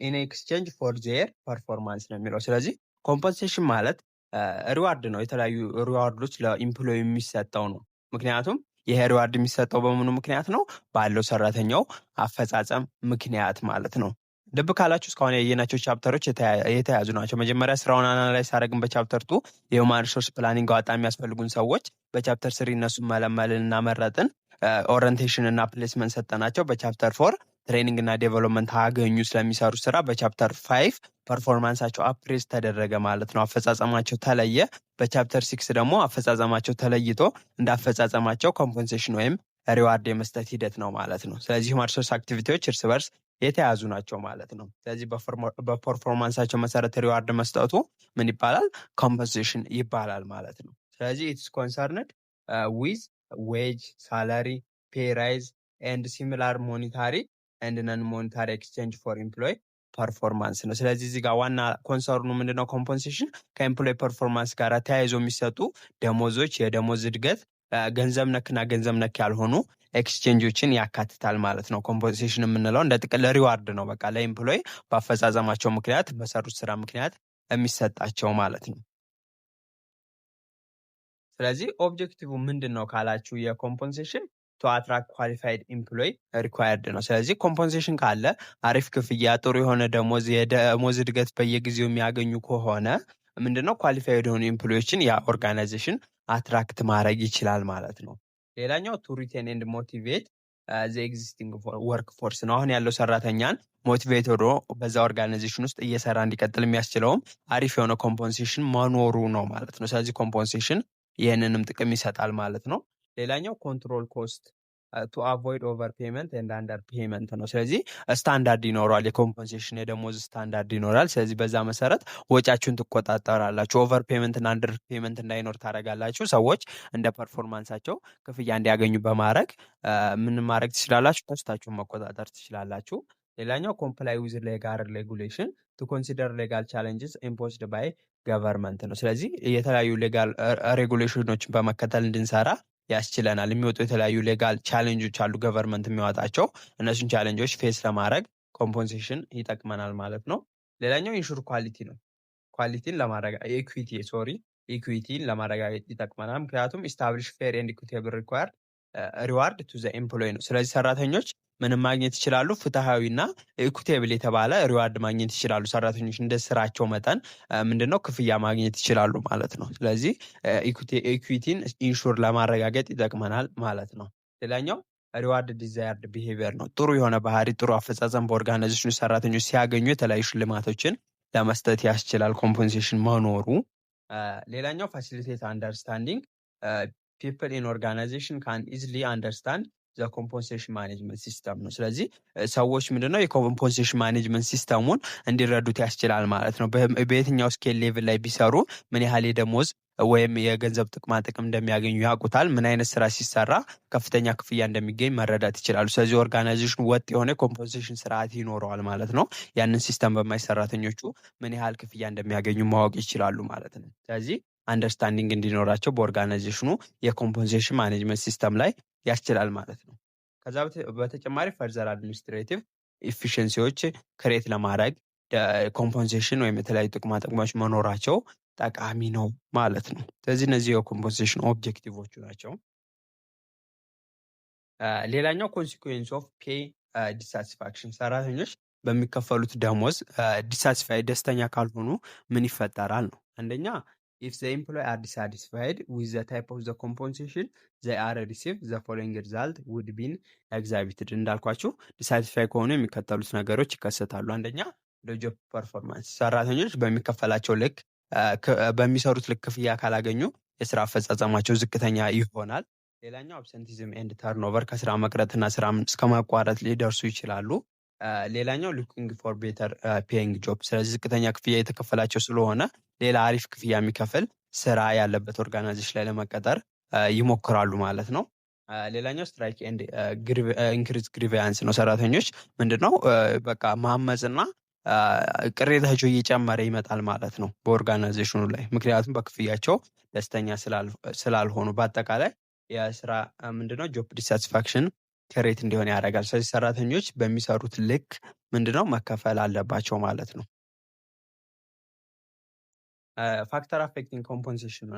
ኢን ኤክስቼንጅ ፎር ዜር ፐርፎርማንስ ነው የሚለው። ስለዚህ ኮምፐንሴሽን ማለት ሪዋርድ ነው። የተለያዩ ሪዋርዶች ለኢምፕሎይ የሚሰጠው ነው። ምክንያቱም ይሄ ሪዋርድ የሚሰጠው በምኑ ምክንያት ነው? ባለው ሰራተኛው አፈጻጸም ምክንያት ማለት ነው። ልብ ካላችሁ እስካሁን ያየናቸው ቻፕተሮች የተያዙ ናቸው። መጀመሪያ ስራውን አናላይዝ አደረግን በቻፕተር 2 የሁማን ሪሶርስ ፕላኒንግ አወጣ የሚያስፈልጉን ሰዎች። በቻፕተር 3 እነሱን መለመልን እና መረጥን። ኦሪንቴሽን እና ፕሌስመንት ሰጠናቸው። በቻፕተር 4 ትሬኒንግ እና ዴቨሎፕመንት አገኙ ስለሚሰሩ ስራ። በቻፕተር 5 ፐርፎርማንሳቸው አፕሬዝ ተደረገ ማለት ነው። አፈጻጸማቸው ተለየ። በቻፕተር 6 ደግሞ አፈጻጸማቸው ተለይቶ እንደ አፈጻጸማቸው ኮምፐንሴሽን ወይም ሪዋርድ የመስጠት ሂደት ነው ማለት ነው። ስለዚህ ሁማን ሪሶርስ አክቲቪቲዎች እርስ በርስ የተያዙ ናቸው ማለት ነው። ስለዚህ በፐርፎርማንሳቸው መሰረት ሪዋርድ መስጠቱ ምን ይባላል? ኮምፐንሴሽን ይባላል ማለት ነው። ስለዚህ ኢትስ ኮንሰርንድ ዊዝ ዌጅ፣ ሳላሪ፣ ፔይ ራይዝ ኤንድ ሲሚላር ሞኒታሪ ኤንድ ነን ሞኒታሪ ኤክስቼንጅ ፎር ኤምፕሎይ ፐርፎርማንስ ነው። ስለዚህ እዚህ ጋር ዋና ኮንሰርኑ ምንድነው? ኮምፐንሴሽን ከኤምፕሎይ ፐርፎርማንስ ጋር ተያይዞ የሚሰጡ ደሞዞች፣ የደሞዝ እድገት፣ ገንዘብ ነክና ገንዘብ ነክ ያልሆኑ ኤክስቼንጆችን ያካትታል ማለት ነው። ኮምፐንሴሽን የምንለው እንደ ጥቅል ሪዋርድ ነው። በቃ ለኤምፕሎይ በአፈጻጸማቸው ምክንያት በሰሩት ስራ ምክንያት የሚሰጣቸው ማለት ነው። ስለዚህ ኦብጀክቲቭ ምንድን ነው ካላችሁ የኮምፐንሴሽን ቱ አትራክት ኳሊፋይድ ኤምፕሎይ ሪኳየርድ ነው። ስለዚህ ኮምፐንሴሽን ካለ አሪፍ ክፍያ፣ ጥሩ የሆነ ደሞዝ፣ የደሞዝ እድገት በየጊዜው የሚያገኙ ከሆነ ምንድነው ኳሊፋይድ የሆኑ ኤምፕሎዮችን ያ ኦርጋናይዜሽን አትራክት ማድረግ ይችላል ማለት ነው። ሌላኛው ቱ ሪቴን ኤንድ ሞቲቬት ዘ ኤግዚስቲንግ ወርክ ፎርስ ነው። አሁን ያለው ሰራተኛን ሞቲቬት ሆኖ በዛ ኦርጋናይዜሽን ውስጥ እየሰራ እንዲቀጥል የሚያስችለውም አሪፍ የሆነ ኮምፐንሴሽን መኖሩ ነው ማለት ነው። ስለዚህ ኮምፐንሴሽን ይህንንም ጥቅም ይሰጣል ማለት ነው። ሌላኛው ኮንትሮል ኮስት ቱ አቮይድ ኦቨር ፔመንት ኤንድ አንደር ፔመንት ነው። ስለዚህ ስታንዳርድ ይኖረዋል። የኮምፐንሴሽን የደሞዝ ስታንዳርድ ይኖራል። ስለዚህ በዛ መሰረት ወጫችሁን ትቆጣጠራላችሁ። ኦቨር ፔመንት እና አንደር ፔመንት እንዳይኖር ታደርጋላችሁ። ሰዎች እንደ ፐርፎርማንሳቸው ክፍያ እንዲያገኙ በማድረግ ምን ማድረግ ትችላላችሁ? ኮስታችሁን መቆጣጠር ትችላላችሁ። ሌላኛው ኮምፕላይ ዊዝ ሌጋል ሬጉሌሽን ቱ ኮንሲደር ሌጋል ቻሌንጅስ ኢምፖዝድ ባይ ገቨርንመንት ነው። ስለዚህ የተለያዩ ሌጋል ሬጉሌሽኖችን በመከተል እንድንሰራ ያስችለናል። የሚወጡ የተለያዩ ሌጋል ቻሌንጆች አሉ ገቨርንመንት የሚያወጣቸው። እነሱን ቻሌንጆች ፌስ ለማድረግ ኮምፐንሴሽን ይጠቅመናል ማለት ነው። ሌላኛው ኢንሹር ኳሊቲ ነው። ኳሊቲን ኢኩዊቲን ለማረጋገጥ ይጠቅመናል። ምክንያቱም ኢስታብሊሽ ፌር ኤንድ ኢኩዊቴብል ሪዋርድ ቱ ዘ ኤምፕሎይ ነው። ስለዚህ ሰራተኞች ምንም ማግኘት ይችላሉ? ፍትሃዊና ኢኩቴብል የተባለ ሪዋርድ ማግኘት ይችላሉ። ሰራተኞች እንደ ስራቸው መጠን ምንድነው ክፍያ ማግኘት ይችላሉ ማለት ነው። ስለዚህ ኢኩዊቲን ኢንሹር ለማረጋገጥ ይጠቅመናል ማለት ነው። ሌላኛው ሪዋርድ ዲዛይርድ ቢሄቪየር ነው። ጥሩ የሆነ ባህሪ፣ ጥሩ አፈጻጸም በኦርጋናይዜሽኑ ሰራተኞች ሲያገኙ የተለያዩ ሽልማቶችን ለመስጠት ያስችላል ኮምፐንሴሽን መኖሩ። ሌላኛው ፋሲሊቴት አንደርስታንዲንግ ፒፕል ኢን ኦርጋናይዜሽን ካን ኢዝሊ አንደርስታንድ ዘ ኮምፐንሴሽን ማኔጅመንት ሲስተም ነው። ስለዚህ ሰዎች ምንድነው የኮምፐንሴሽን ማኔጅመንት ሲስተሙን እንዲረዱት ያስችላል ማለት ነው። በየትኛው ስኬል ሌቭል ላይ ቢሰሩ ምን ያህል የደሞዝ ወይም የገንዘብ ጥቅማ ጥቅም እንደሚያገኙ ያውቁታል። ምን አይነት ስራ ሲሰራ ከፍተኛ ክፍያ እንደሚገኝ መረዳት ይችላሉ። ስለዚህ ኦርጋናይዜሽኑ ወጥ የሆነ ኮምፐንሴሽን ስርዓት ይኖረዋል ማለት ነው። ያንን ሲስተም በማይ ሰራተኞቹ ምን ያህል ክፍያ እንደሚያገኙ ማወቅ ይችላሉ ማለት ነው። ስለዚህ አንደርስታንዲንግ እንዲኖራቸው በኦርጋናይዜሽኑ የኮምፐንሴሽን ማኔጅመንት ሲስተም ላይ ያስችላል ማለት ነው። ከዛ በተጨማሪ ፈርዘር አድሚኒስትሬቲቭ ኢፊሽንሲዎች ክሬት ለማድረግ ኮምፐንሴሽን ወይም የተለያዩ ጥቅማ ጥቅሞች መኖራቸው ጠቃሚ ነው ማለት ነው። ስለዚህ እነዚህ የኮምፐንሴሽን ኦብጀክቲቮቹ ናቸው። ሌላኛው ኮንሲኩዌንስ ኦፍ ፔይ ዲሳቲስፋክሽን፣ ሰራተኞች በሚከፈሉት ደሞዝ ዲሳቲስፋይድ ደስተኛ ካልሆኑ ምን ይፈጠራል ነው። አንደኛ if the employee are dissatisfied with the type of the compensation they are receive the following result would be exhibited እንዳልኳችሁ ዲሳቲስፋይ ከሆኑ የሚከተሉት ነገሮች ይከሰታሉ። አንደኛ ጆብ ፐርፎርማንስ፣ ሰራተኞች በሚከፈላቸው ልክ በሚሰሩት ልክ ክፍያ ካላገኙ የስራ አፈጻጸማቸው ዝቅተኛ ይሆናል። ሌላኛው አብሰንቲዝም ኤንድ ተርኖቨር፣ ከስራ መቅረትና ስራ እስከ ማቋረጥ ሊደርሱ ይችላሉ። ሌላኛው ሉኪንግ ፎር ቤተር ፔይንግ ጆብ፣ ስለዚህ ዝቅተኛ ክፍያ የተከፈላቸው ስለሆነ ሌላ አሪፍ ክፍያ የሚከፍል ስራ ያለበት ኦርጋናይዜሽን ላይ ለመቀጠር ይሞክራሉ ማለት ነው። ሌላኛው ስትራይክ ኤንድ ኢንክሪዝ ግሪቫንስ ነው። ሰራተኞች ምንድነው በቃ ማመፅና ቅሬታቸው እየጨመረ ይመጣል ማለት ነው በኦርጋናይዜሽኑ ላይ፣ ምክንያቱም በክፍያቸው ደስተኛ ስላልሆኑ። በአጠቃላይ የስራ ምንድነው ጆብ ዲሳቲስፋክሽን ክሬት እንዲሆን ያደርጋል። ስለዚህ ሰራተኞች በሚሰሩት ልክ ምንድነው መከፈል አለባቸው ማለት ነው። ፋክተር አፌክቲንግ ኮምፖንሴሽን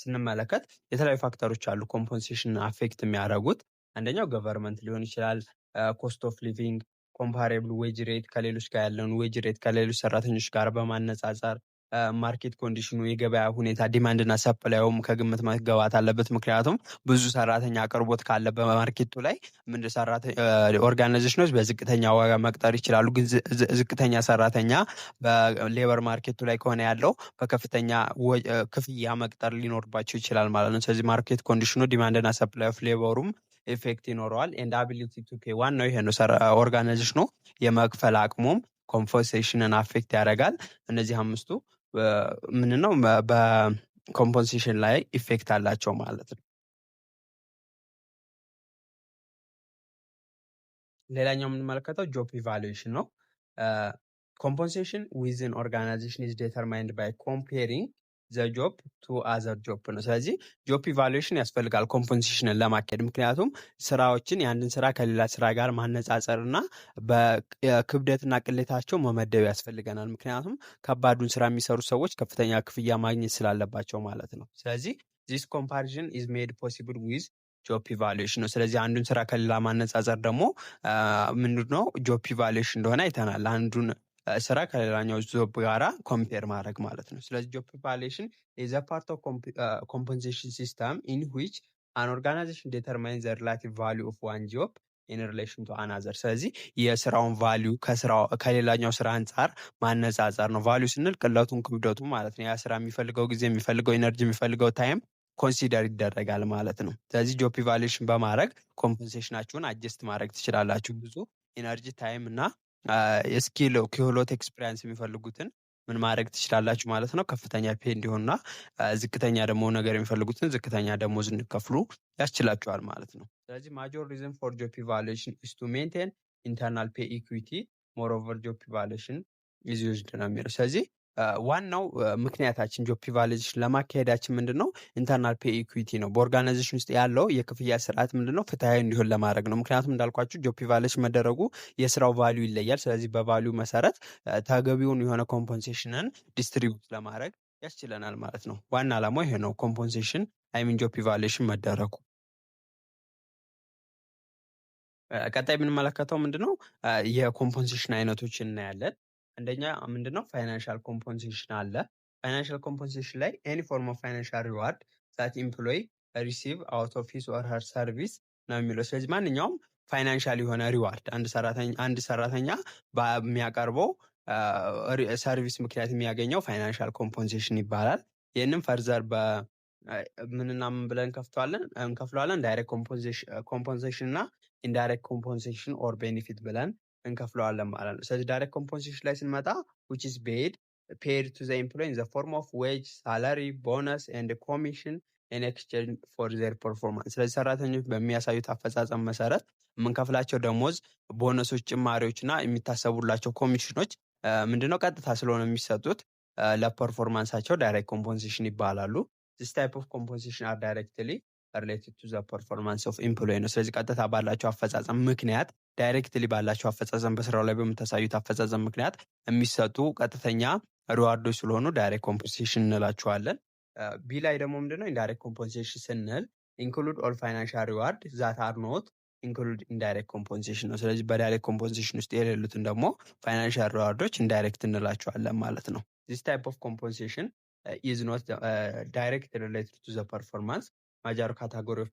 ስንመለከት የተለያዩ ፋክተሮች አሉ ኮምፖንሴሽን አፌክት የሚያደርጉት። አንደኛው ገቨርንመንት ሊሆን ይችላል፣ ኮስት ኦፍ ሊቪንግ፣ ኮምፓሬብል ዌጅ ሬት ከሌሎች ጋር ያለውን ዌጅ ሬት ከሌሎች ሰራተኞች ጋር በማነጻጸር ማርኬት ኮንዲሽኑ የገበያ ሁኔታ ዲማንድ እና ሰፕላዩም ከግምት መገባት አለበት። ምክንያቱም ብዙ ሰራተኛ አቅርቦት ካለ በማርኬቱ ላይ ኦርጋናይዜሽኖች በዝቅተኛ ዋጋ መቅጠር ይችላሉ። ግን ዝቅተኛ ሰራተኛ በሌበር ማርኬቱ ላይ ከሆነ ያለው በከፍተኛ ክፍያ መቅጠር ሊኖርባቸው ይችላል ማለት ነው። ስለዚህ ማርኬት ኮንዲሽኑ ዲማንድ እና ሰፕላይ ኦፍ ሌበሩም ኢፌክት ይኖረዋል። ኤንድ አቢሊቲ ቱ ፔይ ዋናው ይሄ ነው። ኦርጋናይዜሽኑ የመክፈል አቅሙም ኮምፖንሴሽንን አፌክት ያደርጋል። እነዚህ አምስቱ ምንነው በኮምፖንሴሽን ላይ ኢፌክት አላቸው ማለት ነው። ሌላኛው የምንመለከተው ጆብ ኢቫሉዌሽን ነው። ኮምፖንሴሽን ዊዝን ኦርጋናይዜሽን ኢዝ ዴተርማይንድ ባይ ኮምፔሪንግ ዘ ጆብ ቱ አዘር ጆብ ነው። ስለዚህ ጆብ ኢቫሉዌሽን ያስፈልጋል ኮምፖንሴሽንን ለማካሄድ። ምክንያቱም ስራዎችን የአንድን ስራ ከሌላ ስራ ጋር ማነጻጸር እና በክብደትና ቅሌታቸው መመደብ ያስፈልገናል። ምክንያቱም ከባዱን ስራ የሚሰሩ ሰዎች ከፍተኛ ክፍያ ማግኘት ስላለባቸው ማለት ነው። ስለዚህ ዚስ ኮምፓሪዥን ኢዝ ሜድ ፖሲብል ዊዝ ጆብ ኢቫሉዌሽን ነው። ስለዚህ አንዱን ስራ ከሌላ ማነጻጸር ደግሞ ምንድነው ጆብ ኢቫሉዌሽን እንደሆነ አይተናል። አንዱን ስራ ከሌላኛው ጆብ ጋራ ኮምፔር ማድረግ ማለት ነው። ስለዚህ ጆብ ኢቫሉዌሽን ኢዝ አ ፓርት ኦፍ ኮምፐንሴሽን ሲስተም ኢን ዊች አን ኦርጋናይዜሽን ዲተርማይንስ ዘ ሪላቲቭ ቫሊዩ ኦፍ ዋን ጆብ ኢን ሪሌሽን ቱ አናዘር። ስለዚህ የስራውን ቫሊዩ ከሌላኛው ስራ አንጻር ማነጻጸር ነው። ቫሊዩ ስንል ቅለቱን፣ ክብደቱ ማለት ነው። ያ ስራ የሚፈልገው ጊዜ፣ የሚፈልገው ኢነርጂ፣ የሚፈልገው ታይም ኮንሲደር ይደረጋል ማለት ነው። ስለዚህ ጆብ ኢቫሉዌሽን በማድረግ ኮምፐንሴሽናችሁን አጀስት ማድረግ ትችላላችሁ። ብዙ ኢነርጂ፣ ታይም እና የስኪል ክህሎት፣ ኤክስፒሪያንስ የሚፈልጉትን ምን ማድረግ ትችላላችሁ ማለት ነው። ከፍተኛ ፔ እንዲሆንና ዝቅተኛ ደግሞ ነገር የሚፈልጉትን ዝቅተኛ ደሞዝ እንዲከፍሉ ያስችላችኋል ማለት ነው። ስለዚህ ማጆር ሪዝን ፎር ጆብ ኢቫሉዌሽን ኢዝ ቱ ሜንቴን ኢንተርናል ፔ ኢኩዊቲ ሞር ኦቨር ጆብ ኢቫሉዌሽን ኢዝ ዩዝድ ነው የሚለው። ስለዚህ ዋናው ምክንያታችን ጆብ ኢቫሉዌሽን ለማካሄዳችን ምንድን ነው? ኢንተርናል ፔ ኢኩዊቲ ነው። በኦርጋናይዜሽን ውስጥ ያለው የክፍያ ስርዓት ምንድን ነው? ፍትሐዊ እንዲሆን ለማድረግ ነው። ምክንያቱም እንዳልኳችሁ ጆብ ኢቫሉዌሽን መደረጉ የስራው ቫሊዩ ይለያል። ስለዚህ በቫሊዩ መሰረት ተገቢውን የሆነ ኮምፖንሴሽንን ዲስትሪቢዩት ለማድረግ ያስችለናል ማለት ነው። ዋና ዓላማው ይሄ ነው፣ ኮምፖንሴሽን አይሚን ጆብ ኢቫሉዌሽን መደረጉ። ቀጣይ የምንመለከተው ምንድነው? የኮምፖንሴሽን አይነቶችን እናያለን። አንደኛ ምንድነው? ፋይናንሻል ኮምፖንሴሽን አለ። ፋይናንሻል ኮምፖንሴሽን ላይ ኤኒ ፎርም ኦፍ ፋይናንሻል ሪዋርድ ዛት ኢምፕሎይ ሪሲቭ አውት ኦፍ ሂዝ ኦር ሄር ሰርቪስ ነው የሚለው። ስለዚህ ማንኛውም ፋይናንሻል የሆነ ሪዋርድ አንድ ሰራተኛ በሚያቀርበው ሰርቪስ ምክንያት የሚያገኘው ፋይናንሻል ኮምፖንሴሽን ይባላል። ይህንም ፈርዘር ምንና ምን ብለን እንከፍለዋለን? ዳይሬክት ኮምፖንሴሽን እና ኢንዳይሬክት ኮምፖንሴሽን ኦር ቤኒፊት ብለን እንከፍለዋለን ማለት ነው። ስለዚህ ዳይሬክት ኮምፖንሴሽን ላይ ስንመጣ which is paid to the employee in the form of wage, salary, bonus and commission in exchange for their performance። ስለዚህ ሰራተኞች በሚያሳዩት አፈጻጸም መሰረት የምንከፍላቸው ደሞዝ፣ ቦነሶች፣ ጭማሪዎች እና የሚታሰቡላቸው ኮሚሽኖች ምንድነው? ቀጥታ ስለሆነ የሚሰጡት ለፐርፎርማንሳቸው ዳይሬክት ኮምፖንሴሽን ይባላሉ። this type of compensation are directly related to the performance of employee ነው። ስለዚህ ቀጥታ ባላቸው አፈጻጸም ምክንያት ዳይሬክትሊ ባላቸው አፈጻጸም በስራው ላይ በምታሳዩት አፈጻጸም ምክንያት የሚሰጡ ቀጥተኛ ሪዋርዶች ስለሆኑ ዳይሬክት ኮምፖንሴሽን እንላቸዋለን። ቢ ላይ ደግሞ ምንድነው? ኢንዳይሬክት ኮምፖንሴሽን ስንል ኢንክሉድ ኦል ፋይናንሻል ሪዋርድ ዛት አር ኖት ኢንክሉድ ኢንዳይሬክት ኮምፖንሴሽን ነው። ስለዚህ በዳይሬክት ኮምፖንሴሽን ውስጥ የሌሉትን ደግሞ ፋይናንሻል ሪዋርዶች ኢንዳይሬክት እንላቸዋለን ማለት ነው። this type of compensation is not directly related to the performance። ማጃሩ ካታጎሪ ኦፍ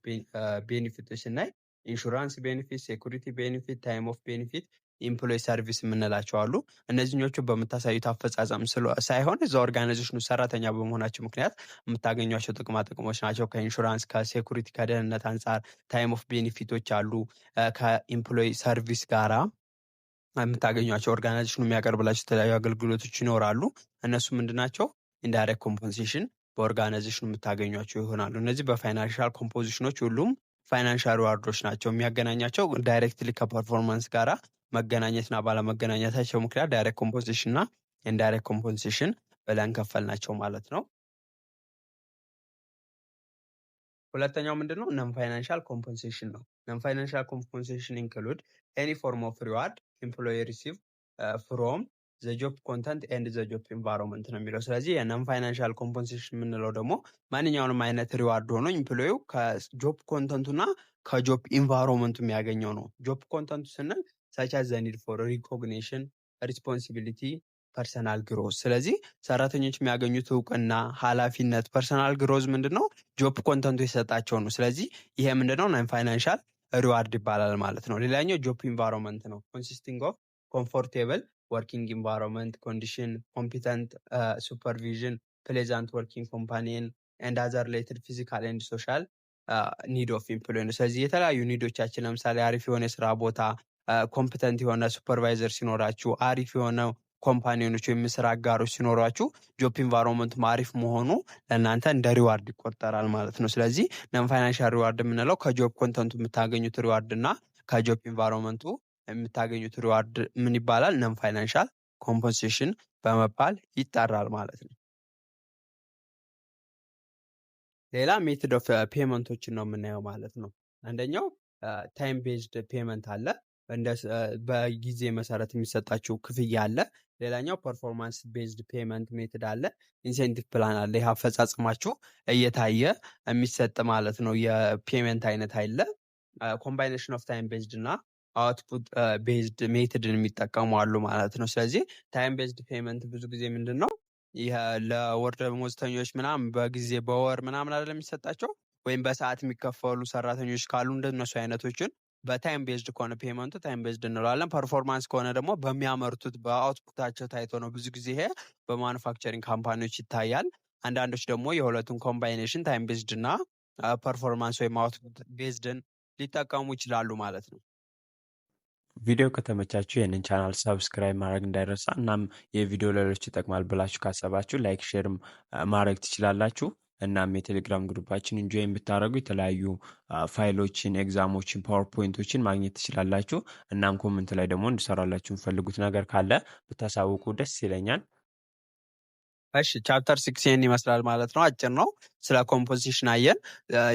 ቤኒፊቶች ስናይ ኢንሹራንስ ቤኒፊት፣ ሴኩሪቲ ቤኒፊት፣ ታይም ኦፍ ቤኒፊት፣ ኢምፕሎይ ሰርቪስ የምንላቸው አሉ። እነዚህኞቹ በምታሳዩት አፈጻጸም ሳይሆን እዛ ኦርጋናይዜሽኑ ሰራተኛ በመሆናቸው ምክንያት የምታገኟቸው ጥቅማ ጥቅሞች ናቸው። ከኢንሹራንስ፣ ከሴኩሪቲ፣ ከደህንነት አንጻር ታይም ኦፍ ቤኒፊቶች አሉ። ከኢምፕሎይ ሰርቪስ ጋራ የምታገኟቸው ኦርጋናይዜሽኑ የሚያቀርብላቸው የተለያዩ አገልግሎቶች ይኖራሉ። እነሱ ምንድናቸው? ኢንዳይሬክት ኮምፖንሴሽን በኦርጋናይዜሽኑ የምታገኟቸው ይሆናሉ። እነዚህ በፋይናንሻል ኮምፖዚሽኖች ሁሉም ፋይናንሻል ሪዋርዶች ናቸው። የሚያገናኛቸው ዳይሬክትሊ ከፐርፎርማንስ ጋራ መገናኘትና ባለመገናኘታቸው ምክንያት ዳይሬክት ኮምፖንሴሽን እና ኢንዳይሬክት ኮምፖንሴሽን ብለን ከፈልናቸው ማለት ነው። ሁለተኛው ምንድነው? ነን ፋይናንሻል ኮምፖንሴሽን ነው። ነን ፋይናንሻል ኮምፖንሴሽን ኢንክሉድ ኤኒ ፎርም ኦፍ ሪዋርድ ኤምፕሎይ ሪሲቭ ፍሮም ዘ ጆብ ኮንተንት ኤንድ ዘ ጆብ ኢንቫይሮንመንት ነው የሚለው። ስለዚህ የነን ፋይናንሻል ኮምፐንሴሽን የምንለው ደግሞ ማንኛውንም አይነት ሪዋርድ ሆኖ ኢምፕሎዩ ከጆብ ኮንተንቱና ከጆብ ኢንቫይሮንመንቱ የሚያገኘው ነው። ጆብ ኮንተንቱ ስንል ሳች አዝ ዘ ኒድ ፎር ሪኮግኒሽን፣ ሪስፖንሲቢሊቲ፣ ፐርሰናል ግሮዝ። ስለዚህ ሰራተኞች የሚያገኙት እውቅና፣ ኃላፊነት፣ ፐርሰናል ግሮዝ ምንድን ነው? ጆብ ኮንተንቱ የሰጣቸው ነው። ስለዚህ ይሄ ምንድነው? ነን ፋይናንሻል ሪዋርድ ይባላል ማለት ነው። ሌላኛው ጆብ ኢንቫይሮንመንት ነው። ኮንሲስቲንግ ኦፍ ኮምፎርቴብል ወርኪንግ ኢንቫይሮንመንት ኮንዲሽን፣ ኮምፒተንት ሱፐርቪዥን፣ ፕሌዛንት ወርኪንግ ኮምፓኒን ኤንድ አዘር ሪሌትድ ፊዚካል ኤንድ ሶሻል ኒድ ኦፍ ኢምፕሎይ ነው። ስለዚህ የተለያዩ ኒዶቻችን ለምሳሌ አሪፍ የሆነ የስራ ቦታ፣ ኮምፒተንት የሆነ ሱፐርቫይዘር ሲኖራችሁ፣ አሪፍ የሆነ ኮምፓኒዮኖች ወይም ስራ አጋሮች ሲኖሯችሁ ጆብ ኢንቫይሮንመንቱ አሪፍ መሆኑ ለእናንተ እንደ ሪዋርድ ይቆጠራል ማለት ነው። ስለዚህ ነን ፋይናንሻል ሪዋርድ የምንለው ከጆብ ኮንተንቱ የምታገኙት ሪዋርድ እና ከጆብ ኢንቫይሮንመንቱ የምታገኙት ሪዋርድ ምን ይባላል? ነን ፋይናንሻል ኮምፐንሴሽን በመባል ይጠራል ማለት ነው። ሌላ ሜትድ ኦፍ ፔመንቶችን ነው የምናየው ማለት ነው። አንደኛው ታይም ቤዝድ ፔመንት አለ፣ በጊዜ መሰረት የሚሰጣችሁ ክፍያ አለ። ሌላኛው ፐርፎርማንስ ቤዝድ ፔመንት ሜትድ አለ። ኢንሴንቲቭ ፕላን አለ። ይህ አፈጻጽማችሁ እየታየ የሚሰጥ ማለት ነው የፔመንት አይነት አለ። ኮምባይኔሽን ኦፍ ታይም ቤዝድ እና አውትፑት ቤዝድ ሜትድን የሚጠቀሙ አሉ ማለት ነው። ስለዚህ ታይም ቤዝድ ፔመንት ብዙ ጊዜ ምንድን ነው ይህ ለወር ደመወዝተኞች ምናምን በጊዜ በወር ምናምን አይደለም የሚሰጣቸው፣ ወይም በሰዓት የሚከፈሉ ሰራተኞች ካሉ እንደነሱ አይነቶችን በታይም ቤዝድ ከሆነ ፔመንቱ ታይም ቤዝድ እንለዋለን። ፐርፎርማንስ ከሆነ ደግሞ በሚያመርቱት በአውትፑታቸው ታይቶ ነው። ብዙ ጊዜ ይሄ በማኑፋክቸሪንግ ካምፓኒዎች ይታያል። አንዳንዶች ደግሞ የሁለቱን ኮምባይኔሽን ታይም ቤዝድ እና ፐርፎርማንስ ወይም አውትፑት ቤዝድን ሊጠቀሙ ይችላሉ ማለት ነው። ቪዲዮ ከተመቻችሁ ይህንን ቻናል ሰብስክራይብ ማድረግ እንዳይረሳ። እናም የቪዲዮ ሌሎች ይጠቅማል ብላችሁ ካሰባችሁ ላይክ፣ ሼርም ማድረግ ትችላላችሁ። እናም የቴሌግራም ግሩፓችን ኢንጆይን ብታደረጉ የተለያዩ ፋይሎችን፣ ኤግዛሞችን፣ ፓወርፖይንቶችን ማግኘት ትችላላችሁ። እናም ኮመንት ላይ ደግሞ እንድሰራላችሁ የምፈልጉት ነገር ካለ ብታሳውቁ ደስ ይለኛል። እሺ ቻፕተር 6 ይመስላል ማለት ነው። አጭር ነው። ስለ ኮምፖዚሽን አየን።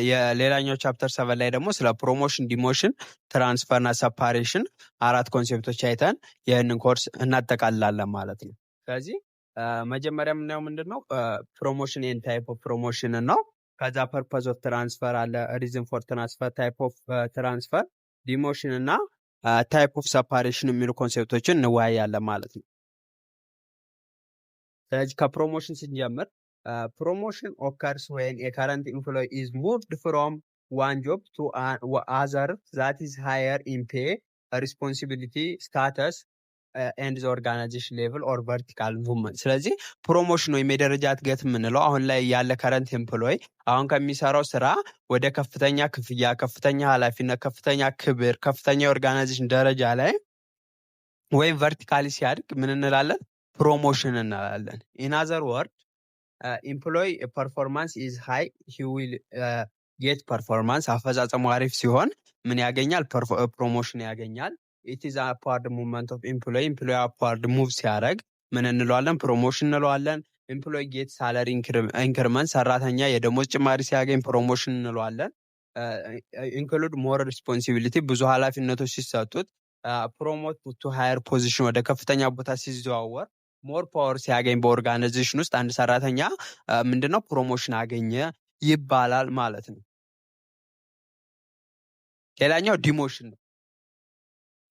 የሌላኛው ቻፕተር 7 ላይ ደግሞ ስለ ፕሮሞሽን፣ ዲሞሽን፣ ትራንስፈር እና ሰፓሬሽን 4 ኮንሴፕቶች አይተን ይህንን ኮርስ እናጠቃልላለን ማለት ነው። ስለዚህ መጀመሪያ የምናየው ምንድን ነው? ፕሮሞሽን ኤንድ ታይፕ ኦፍ ፕሮሞሽን ነው። ከዛ ፐርፐዝ ኦፍ ትራንስፈር አለ፣ ሪዝን ፎር ትራንስፈር፣ ታይፕ ኦፍ ትራንስፈር፣ ዲሞሽን እና ታይፕ ኦፍ ሰፓሬሽን የሚሉ ኮንሴፕቶችን እንወያያለን ማለት ነው። ስለዚህ ከፕሮሞሽን ስንጀምር ፕሮሞሽን ኦከርስ ዌን ኤ ከረንት ኤምፕሎይ ኢዝ ሙቭድ ፍሮም ዋን ጆብ ቱ አዘር ዛት ኢዝ ሃየር ኢን ፔ ሪስፖንሲቢሊቲ ስታተስ ኤንድ ዘ ኦርጋናይዜሽን ሌቭል ኦር ቨርቲካል ሙቭመንት። ስለዚህ ፕሮሞሽን ወይም የደረጃ እድገት የምንለው አሁን ላይ ያለ ከረንት ኤምፕሎይ አሁን ከሚሰራው ስራ ወደ ከፍተኛ ክፍያ፣ ከፍተኛ ኃላፊነት፣ ከፍተኛ ክብር፣ ከፍተኛ የኦርጋናይዜሽን ደረጃ ላይ ወይም ቨርቲካሊ ሲያድግ ምን እንላለን? ፕሮሞሽን እንላለን። ኢን አዘር ወርድ ኤምፕሎይ ፐርፎርማንስ ኢዝ ሃይ ሂ ዊል ጌት ፐርፎርማንስ። አፈጻጸሙ አሪፍ ሲሆን ምን ያገኛል? ፕሮሞሽን ያገኛል። ኢት ኢዝ አፕዋርድ ሙቭመንት ኦፍ ኤምፕሎይ። ኤምፕሎይ አፕዋርድ ሙቭ ሲያደርግ ምን እንለዋለን? ፕሮሞሽን እንለዋለን። ኤምፕሎይ ጌት ሳለሪ ኢንክሪመንት፣ ሰራተኛ የደሞዝ ጭማሪ ሲያገኝ ፕሮሞሽን እንለዋለን። ኢንክሉድ ሞር ሪስፖንሲቢሊቲ፣ ብዙ ኃላፊነቶች ሲሰጡት። ፕሮሞት ቱ ሃየር ፖዚሽን፣ ወደ ከፍተኛ ቦታ ሲዘዋወር። ሞር ፓወር ሲያገኝ በኦርጋናይዜሽን ውስጥ አንድ ሰራተኛ ምንድነው ፕሮሞሽን አገኘ ይባላል ማለት ነው። ሌላኛው ዲሞሽን ነው።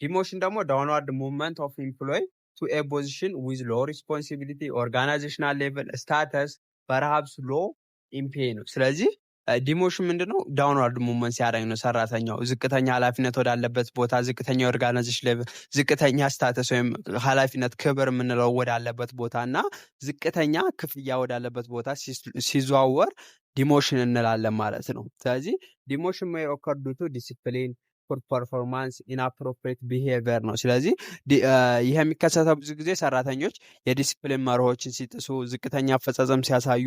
ዲሞሽን ደግሞ ዳውንዋርድ ሙቭመንት ኦፍ ኤምፕሎይ ቱ ኤ ፖዚሽን ዊዝ ሎ ሪስፖንሲቢሊቲ ኦርጋናይዜሽናል ሌቭል ስታተስ ፐርሃፕስ ሎ ኢምፔ ነው። ስለዚህ ዲሞሽን ምንድነው? ዳውንዋርድ ሙቭመንት ሲያደርግ ነው። ሰራተኛው ዝቅተኛ ኃላፊነት ወዳለበት ቦታ፣ ዝቅተኛ ኦርጋናይዜሽን ሌቭል፣ ዝቅተኛ ስታተስ ወይም ኃላፊነት ክብር የምንለው ወዳለበት ቦታ እና ዝቅተኛ ክፍያ ወዳለበት ቦታ ሲዘዋወር ዲሞሽን እንላለን ማለት ነው። ስለዚህ ዲሞሽን ሜይ ኦከር ዱ ቱ ዲሲፕሊን፣ ፑር ፐርፎርማንስ፣ ኢንአፕሮፕሪየት ቢሄቪየር ነው። ስለዚህ ይህ የሚከሰተው ብዙ ጊዜ ሰራተኞች የዲሲፕሊን መርሆችን ሲጥሱ፣ ዝቅተኛ አፈጻጸም ሲያሳዩ፣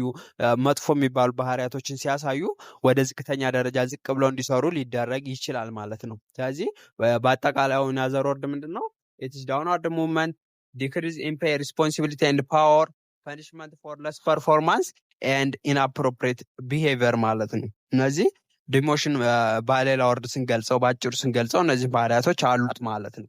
መጥፎ የሚባሉ ባህሪያቶችን ሲያሳዩ ወደ ዝቅተኛ ደረጃ ዝቅ ብለው እንዲሰሩ ሊደረግ ይችላል ማለት ነው። ስለዚህ በአጠቃላይ ናዘር ወርድ ምንድን ነው? ኢትስ ዳውንዋርድ ሙቭመንት፣ ዲክሪዝ ኢን ፔይ፣ ሪስፖንሲቢሊቲ ኤንድ ፓወር፣ ፐኒሽመንት ፎር ለስ ፐርፎርማንስ ኤንድ ኢንአፕሮፕሪየት ቢሄቪየር ማለት ነው። እነዚህ ዲሞሽን በሌላ ወርድ ስንገልጸው፣ በአጭሩ ስንገልጸው እነዚህ ባህሪያቶች አሉት ማለት ነው።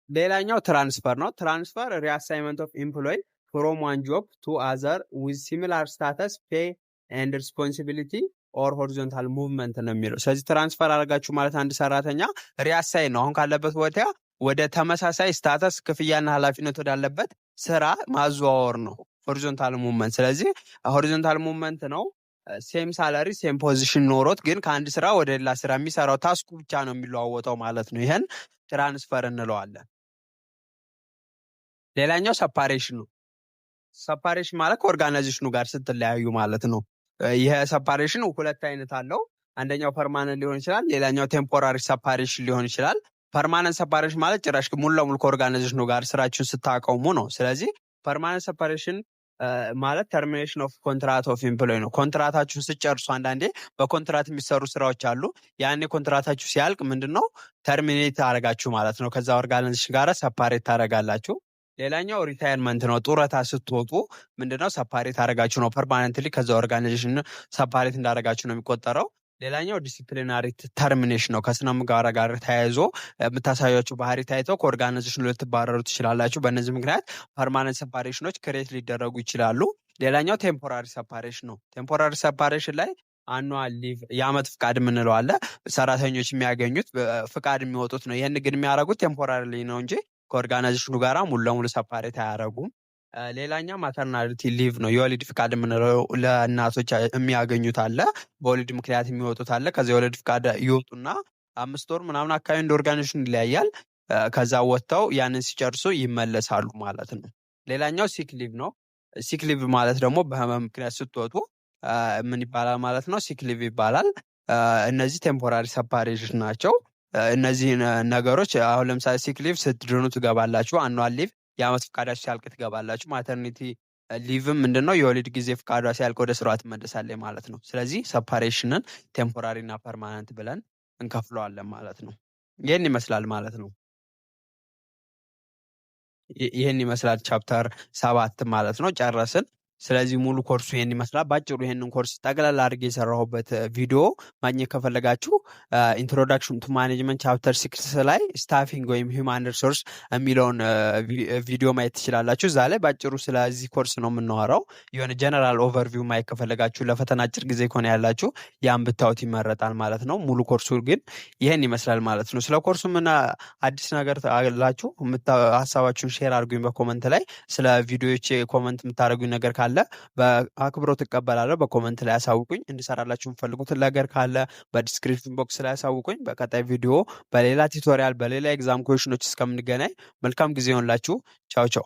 ሌላኛው ትራንስፈር ነው። ትራንስፈር ሪአሳይመንት ኦፍ ኤምፕሎይ ፍሮም ዋን ጆብ ቱ አዘር ዊዝ ሲሚላር ስታተስ ፔይ ኤንድ ሪስፖንሲቢሊቲ ኦር ሆሪዞንታል ሙቭመንት ነው የሚለው። ስለዚህ ትራንስፈር አደረጋችሁ ማለት አንድ ሰራተኛ ሪአሳይን ነው አሁን ካለበት ቦታ ወደ ተመሳሳይ ስታተስ ክፍያና ኃላፊነት ወዳለበት ስራ ማዘዋወር ነው ሆሪዞንታል ሙቭመንት። ስለዚህ ሆሪዞንታል ሙቭመንት ነው ሴም ሳላሪ ሴም ፖዚሽን ኖሮት ግን ከአንድ ስራ ወደ ሌላ ስራ የሚሰራው ታስኩ ብቻ ነው የሚለዋወጠው ማለት ነው። ይህን ትራንስፈር እንለዋለን። ሌላኛው ሰፓሬሽን ነው። ሰፓሬሽን ማለት ከኦርጋናይዜሽኑ ጋር ስትለያዩ ማለት ነው። ይህ ሰፓሬሽን ሁለት አይነት አለው። አንደኛው ፐርማነንት ሊሆን ይችላል፣ ሌላኛው ቴምፖራሪ ሰፓሬሽን ሊሆን ይችላል። ፐርማነንት ሰፓሬሽን ማለት ጭራሽ ሙሉ ለሙሉ ከኦርጋናይዜሽኑ ጋር ስራችሁን ስታቆሙ ነው። ስለዚህ ፐርማነንት ሰፓሬሽን ማለት ተርሚኔሽን ኦፍ ኮንትራት ኦፍ ኤምፕሎይ ነው። ኮንትራታችሁን ስጨርሱ አንዳንዴ በኮንትራት የሚሰሩ ስራዎች አሉ። ያኔ ኮንትራታችሁ ሲያልቅ ምንድነው ተርሚኔት አደረጋችሁ ማለት ነው። ከዛ ኦርጋናይዜሽን ጋር ሰፓሬት ታደረጋላችሁ። ሌላኛው ሪታየርመንት ነው። ጡረታ ስትወጡ ምንድነው ሰፓሬት አደረጋችሁ ነው። ፐርማነንትሊ ከዛ ኦርጋናይዜሽን ሰፓሬት እንዳደረጋችሁ ነው የሚቆጠረው። ሌላኛው ዲሲፕሊናሪ ተርሚኔሽን ነው። ከስነ ምግባር ጋር ተያይዞ የምታሳያችሁ ባህሪ ታይተው ከኦርጋናይዜሽኑ ልትባረሩ ትችላላችሁ። በእነዚህ ምክንያት ፐርማነንት ሰፓሬሽኖች ክሬት ሊደረጉ ይችላሉ። ሌላኛው ቴምፖራሪ ሰፓሬሽን ነው። ቴምፖራሪ ሰፓሬሽን ላይ አኑዋል ሊቭ የአመት ፍቃድ የምንለው አለ። ሰራተኞች የሚያገኙት ፍቃድ የሚወጡት ነው። ይህን ግን የሚያደርጉት ቴምፖራሪ ነው እንጂ ከኦርጋናይዜሽኑ ጋር ሙሉ ለሙሉ ሰፓሬት አያደረጉም። ሌላኛው ማተርናሊቲ ሊቭ ነው። የወሊድ ፍቃድ የምንለው ለእናቶች የሚያገኙት አለ። በወሊድ ምክንያት የሚወጡት አለ። ከዚ የወሊድ ፍቃድ ይወጡና 5 ወር ምናምን አካባቢ እንደ ኦርጋናይዜሽኑ ይለያያል። ከዛ ወጥተው ያንን ሲጨርሱ ይመለሳሉ ማለት ነው። ሌላኛው ሲክ ሊቭ ነው። ሲክ ሊቭ ማለት ደግሞ በህመም ምክንያት ስትወጡ ምን ይባላል ማለት ነው? ሲክ ሊቭ ይባላል። እነዚህ ቴምፖራሪ ሰፓሬሽን ናቸው። እነዚህ ነገሮች አሁን ለምሳሌ ሲክ ሊቭ ስትድኑ ትገባላችሁ። አኑዋል ሊቭ የአመት ፍቃዳችሁ ሲያልቅ ትገባላችሁ። ማተርኒቲ ሊቭም ምንድነው የወሊድ ጊዜ ፍቃዷ ሲያልቅ ወደ ስራዋ ትመለሳለች ማለት ነው። ስለዚህ ሰፓሬሽንን ቴምፖራሪ እና ፐርማነንት ብለን እንከፍለዋለን ማለት ነው። ይህን ይመስላል ማለት ነው። ይህን ይመስላል ቻፕተር 7 ማለት ነው። ጨረስን። ስለዚህ ሙሉ ኮርሱ ይሄን ይመስላል። ባጭሩ ይሄንን ኮርስ ጠቅላላ አድርጌ የሰራሁበት ቪዲዮ ማግኘት ከፈለጋችሁ ኢንትሮዳክሽን ቱ ማኔጅመንት ቻፕተር 6 ላይ ስታፊንግ ወይም ሂውማን ሪሶርስ የሚለውን ቪዲዮ ማየት ትችላላችሁ። እዛ ላይ ባጭሩ ስለዚህ ኮርስ ነው የምናወራው። የሆነ ጀነራል ኦቨርቪው ማየት ከፈለጋችሁ ለፈተና አጭር ጊዜ ከሆነ ያላችሁ ያን ብታዩት ይመረጣል ማለት ነው። ሙሉ ኮርሱ ግን ይሄን ይመስላል ማለት ነው። ስለ ኮርሱ ምን አዲስ ነገር አላችሁ? ሀሳባችሁን ሼር አድርጉኝ በኮመንት ላይ። ስለ ቪዲዮዎች ኮመንት የምታደርጉኝ ነገር ካለ በአክብሮት እቀበላለሁ። በኮመንት ላይ ያሳውቁኝ። እንድሰራላችሁ የምፈልጉትን ነገር ካለ በዲስክሪፕሽን ቦክስ ላይ ያሳውቁኝ። በቀጣይ ቪዲዮ በሌላ ቱቶሪያል በሌላ ኤግዛም ኩዌሽኖች እስከምንገናኝ መልካም ጊዜ ይሆንላችሁ። ቻው ቻው።